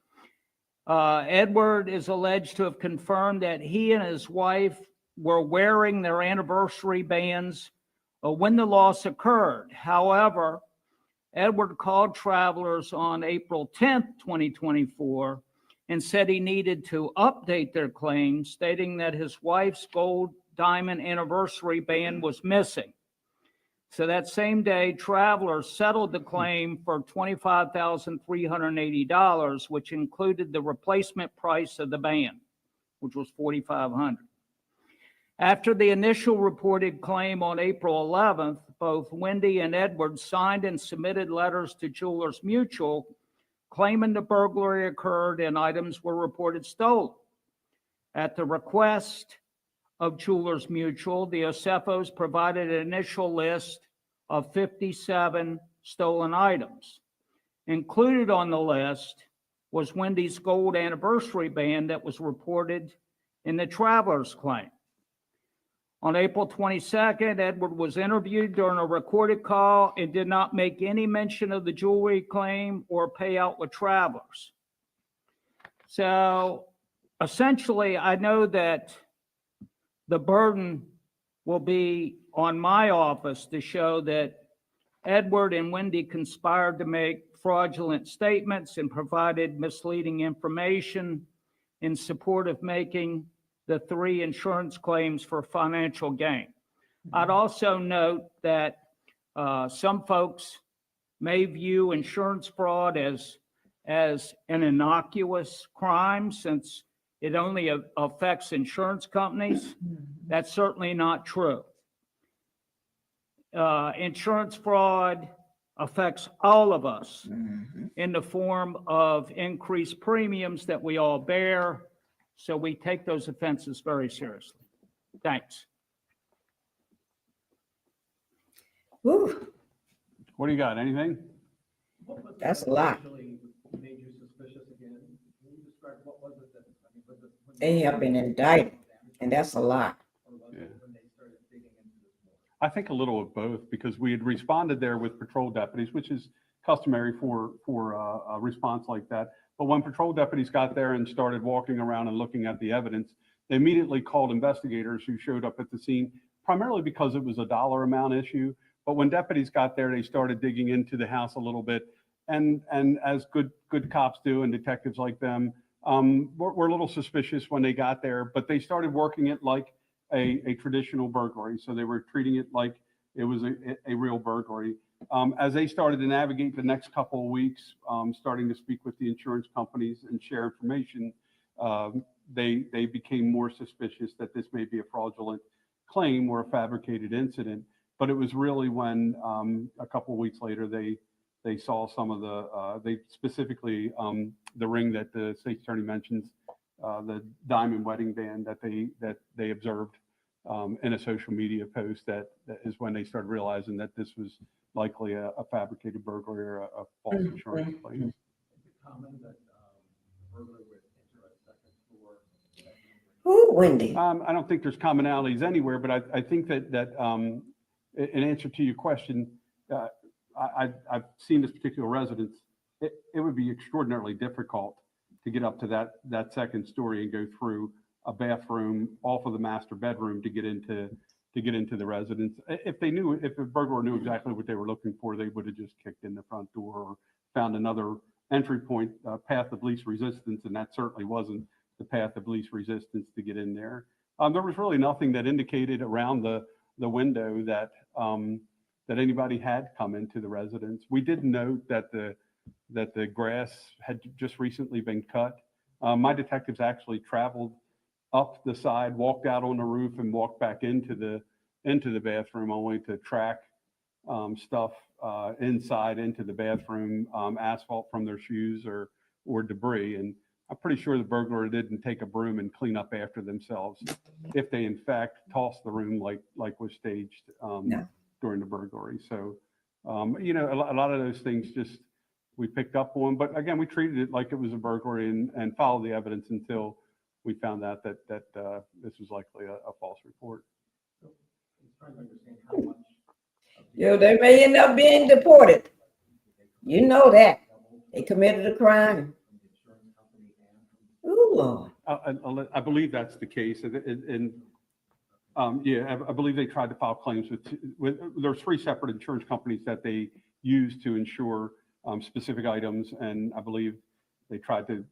Edward is alleged to have confirmed that he and his wife were wearing their anniversary bands when the loss occurred. However, Edward called Travelers on April 10th, 2024, and said he needed to update their claim, stating that his wife's gold diamond anniversary band was missing. So that same day, Travelers settled the claim for $25,380, which included the replacement price of the band, which was $4,500. After the initial reported claim on April 11th, both Wendy and Edward signed and submitted letters to Jewelers Mutual claiming the burglary occurred and items were reported stolen. At the request of Jewelers Mutual, the Osefos provided an initial list of 57 stolen items. Included on the list was Wendy's gold anniversary band that was reported in the Travelers claim. On April 22nd, Edward was interviewed during a recorded call and did not make any mention of the jewelry claim or payout with Travelers. So essentially, I know that the burden will be on my office to show that Edward and Wendy conspired to make fraudulent statements and provided misleading information in support of making the 3 insurance claims for financial gain. I'd also note that some folks may view insurance fraud as an innocuous crime since it only affects insurance companies. That's certainly not true. Insurance fraud affects all of us in the form of increased premiums that we all bear. So we take those offenses very seriously. Thanks. Whew, What do you got? Anything? that's a lot. They have been indicted, and that's a lot. Yeah. I think a little of both, because we had responded there with patrol deputies, which is customary for a response like that. But when patrol deputies got there and started walking around and looking at the evidence, they immediately called investigators who showed up at the scene, primarily because it was a dollar amount issue. But when deputies got there, they started digging into the house a little bit. And as good cops do, and detectives like them, were a little suspicious when they got there, but they started working it like a traditional burglary. So they were treating it like it was a real burglary. As they started to navigate the next couple of weeks, starting to speak with the insurance companies and share information, they became more suspicious that this may be a fraudulent claim or a fabricated incident. But it was really when a couple of weeks later they saw some of they specifically the ring that the state attorney mentions, the diamond wedding band that they observed in a social media post. That is when they started realizing that this was likely a fabricated burglary or a false insurance claim. Who, Wendy? I don't think there's commonalities anywhere, but I think that in answer to your question, I've seen this particular residence. It would be extraordinarily difficult to get up to that second story and go through a bathroom off of the master bedroom to get into the residence. If a burglar knew exactly what they were looking for, they would have just kicked in the front door or found another entry point, path of least resistance, and that certainly wasn't the path of least resistance to get in there. There was really nothing that indicated around the window that anybody had come into the residence. We did note that the grass had just recently been cut. My detectives actually traveled up the side, walked out on the roof, and walked back into the bathroom, only to track stuff inside into the bathroom, asphalt from their shoes or debris. And I'm pretty sure the burglar didn't take a broom and clean up after themselves if they in fact tossed the room like was staged during the burglary. So, a lot of those things just we picked up on. But again, we treated it like it was a burglary and followed the evidence until we found out that this was likely a false report. They may end up being deported. You know that. They committed a crime. Ooh, Lord. I believe that's the case. I believe they tried to file claims with there's 3 separate insurance companies that they used to ensure specific items. And I believe they tried to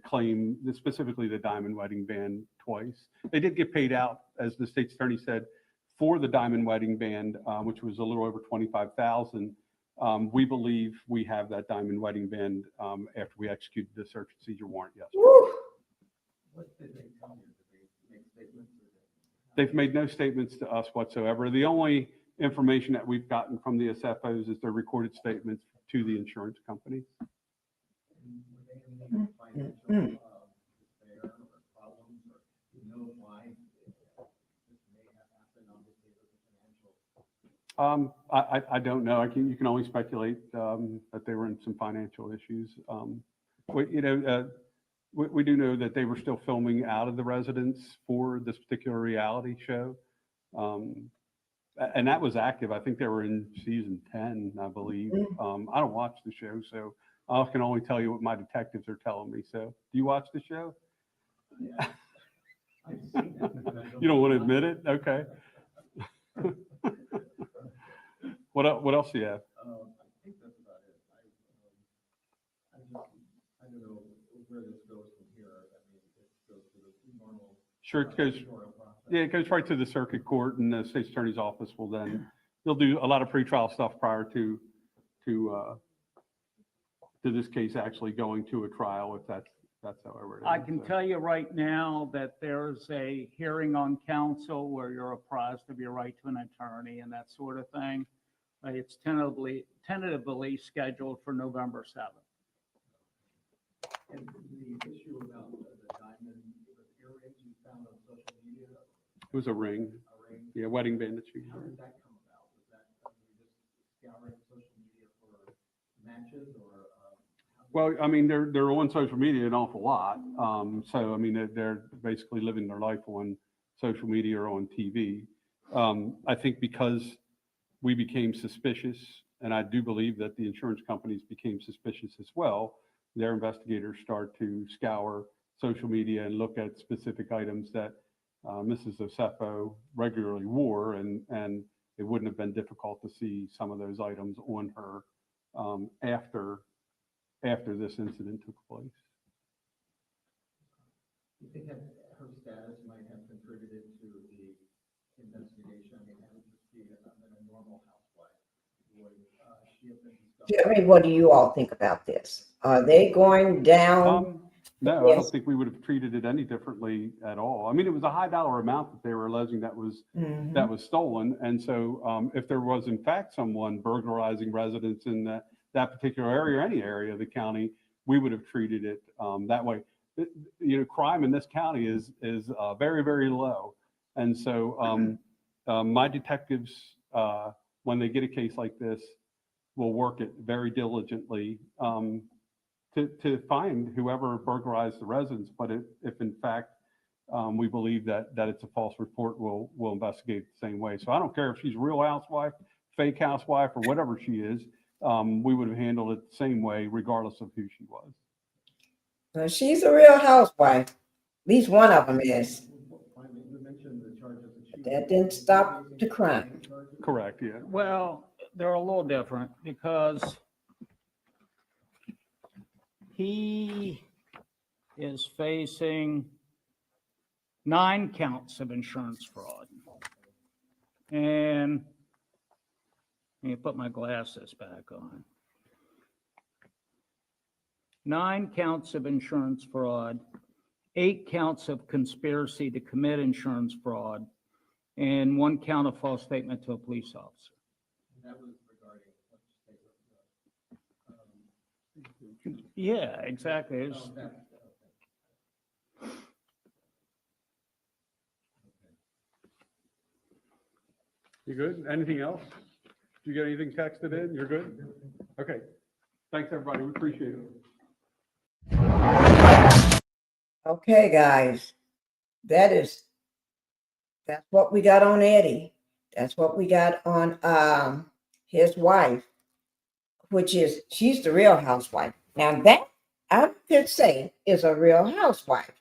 claim specifically the diamond wedding band twice. They did get paid out, as the state's attorney said, for the diamond wedding band, which was a little over $25,000. We believe we have that diamond wedding band after we executed the search and seizure warrant yesterday. What did they tell you? Did they make statements? They've made no statements to us whatsoever. The only information that we've gotten from the SFOs is their recorded statements to the insurance companies. I don't know. You can only speculate that they were in some financial issues. We do know that they were still filming out of the residence for this particular reality show. And that was active. I think they were in season 10, I believe. I don't watch the show, so I can only tell you what my detectives are telling me. So do you watch the show? Yeah. You don't want to admit it? Okay. What else do you have? I think that's about it. I don't know where this goes from here. I mean, it goes to the normal. Sure, it goes. Yeah, it goes right to the circuit court, and the state's attorney's office will then they'll do a lot of pretrial stuff prior to this case actually going to a trial, if that's however it is. I can tell you right now that there's a hearing on counsel where you're apprised of your right to an attorney and that sort of thing. It's tentatively scheduled for November 7th. And the issue about the diamond earrings you found on social media? It was a ring. Yeah, wedding band that she How wore. did that come about? Was that you just scouring social media for matches, or? Well, I mean, they're on social media an awful lot. So I mean, they're basically living their life on social media or on TV. I think because we became suspicious, and I do believe that the insurance companies became suspicious as well, their investigators start to scour social media and look at specific items that Mrs. Osefo regularly wore, and it wouldn't have been difficult to see some of those items on her after this incident took place. Do you think that her status might have contributed to the investigation? I mean, that would just be a normal housewife. Would she have been discovered? I mean, what do you all think about this? Are they going down? No, I don't think we would have treated it any differently at all. I mean, it was a high dollar amount that they were alleging that was stolen, and so if there was in fact someone burglarizing residents in that particular area or any area of the county, we would have treated it that way. Crime in this county is very, very low, and so my detectives, when they get a case like this, will work it very diligently to find whoever burglarized the residence. But if in fact we believe that it's a false report, we'll investigate the same way. So I don't care if she's a real housewife, fake housewife, or whatever she is. We would have handled it the same way, regardless of who she was. Well, she's a real housewife. At least one of them is. You mentioned the charges that That didn't stop the crime. Correct, yeah. Well, they're a little different because he is facing 9 counts of insurance fraud. And let me put my glasses back on. 9 counts of insurance fraud, 8 counts of conspiracy to commit insurance fraud, and 1 count of false statement to a police officer. That was regarding Yeah, exactly. You good? Anything else? Did you get anything texted in? You're good? Okay. Thanks, everybody. We appreciate it. Okay, guys, that's what we got on Eddie. That's what we got on his wife, which is, she's the real housewife. Now that I could say is a real housewife,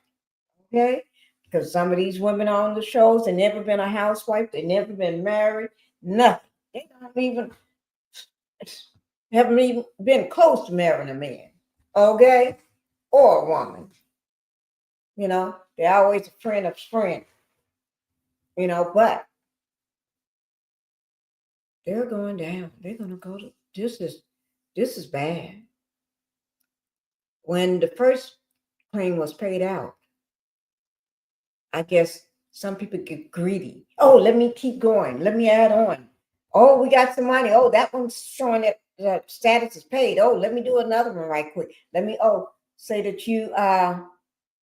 okay? Because some of these women on the shows, they never been a housewife, they never been married, nothing. They don't even, haven't even been close to marrying a man, okay, or a woman. You know, they're always a friend of friend. You know, but they're going down. They're gonna go to this is bad. When the first claim was paid out, I guess some people get greedy. Oh, let me keep going. Let me add on. Oh, we got some money. Oh, that one's showing that the status is paid. Oh, let me do another one right quick. Let me say that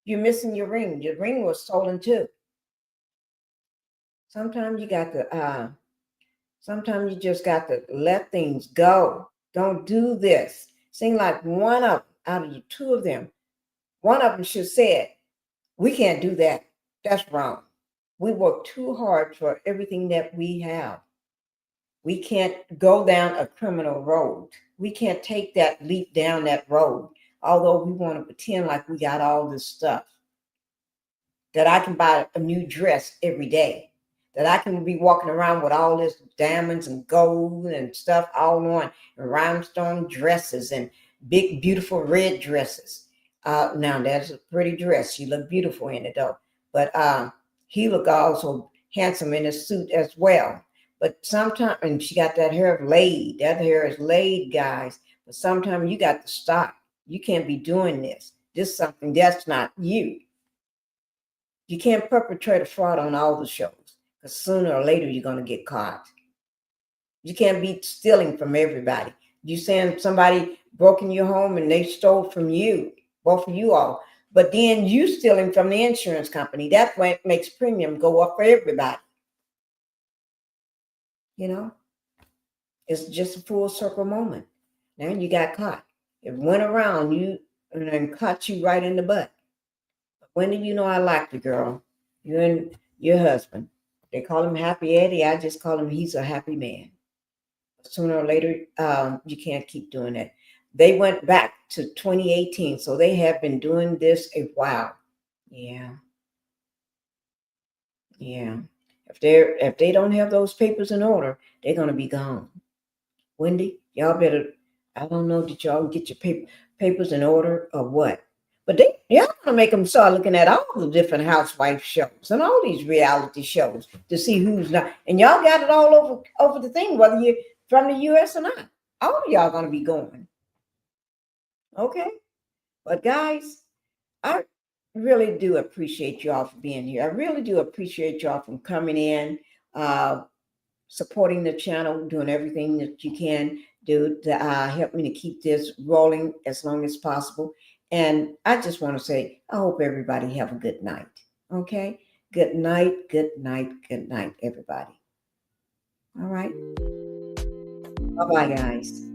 you're missing your ring. Your ring was stolen too. Sometimes you got to sometimes you just got to let things go. Don't do this. Seem like one of out of the two of them, one of them should say, we can't do that. That's wrong. We work too hard for everything that we have. We can't go down a criminal road. We can't take that leap down that road, although we want to pretend like we got all this stuff. That I can buy a new dress every day. That I can be walking around with all this diamonds and gold and stuff all on, and rhinestone dresses and big, beautiful red dresses. Now that's a pretty dress. She looked beautiful in it though. But he looked also handsome in his suit as well. But sometimes, and she got that hair laid. That hair is laid, guys. But sometimes you got to stop. You can't be doing this. This is something that's not you. You can't perpetrate a fraud on all the shows, because sooner or later you're going to get caught. You can't be stealing from everybody. You saying somebody broke in your home and they stole from you, both of you all, but then you stealing from the insurance company. That way makes premium go up for everybody. You know, it's just a full circle moment. Now you got caught. It went around you and then caught you right in the butt. When did you know I liked you, girl? You and your husband. They call him Happy Eddie. I just call him he's a happy man. Sooner or later, you can't keep doing that. They went back to 2018, so they have been doing this a while. Yeah. If they don't have those papers in order, they're gonna be gone. Wendy, y'all better. I don't know, did y'all get your papers in order or what? But y'all gonna make them start looking at all the different housewife shows and all these reality shows to see who's not. And y'all got it all over the thing, whether you're from the U.S. or not. All of y'all gonna be going. Okay, but guys, I really do appreciate y'all for being here. I really do appreciate y'all from coming in, supporting the channel, doing everything that you can do to help me to keep this rolling as long as possible. And I just want to say, I hope everybody have a good night. Okay? Good night, good night, good night, everybody. All right. Bye-bye, guys.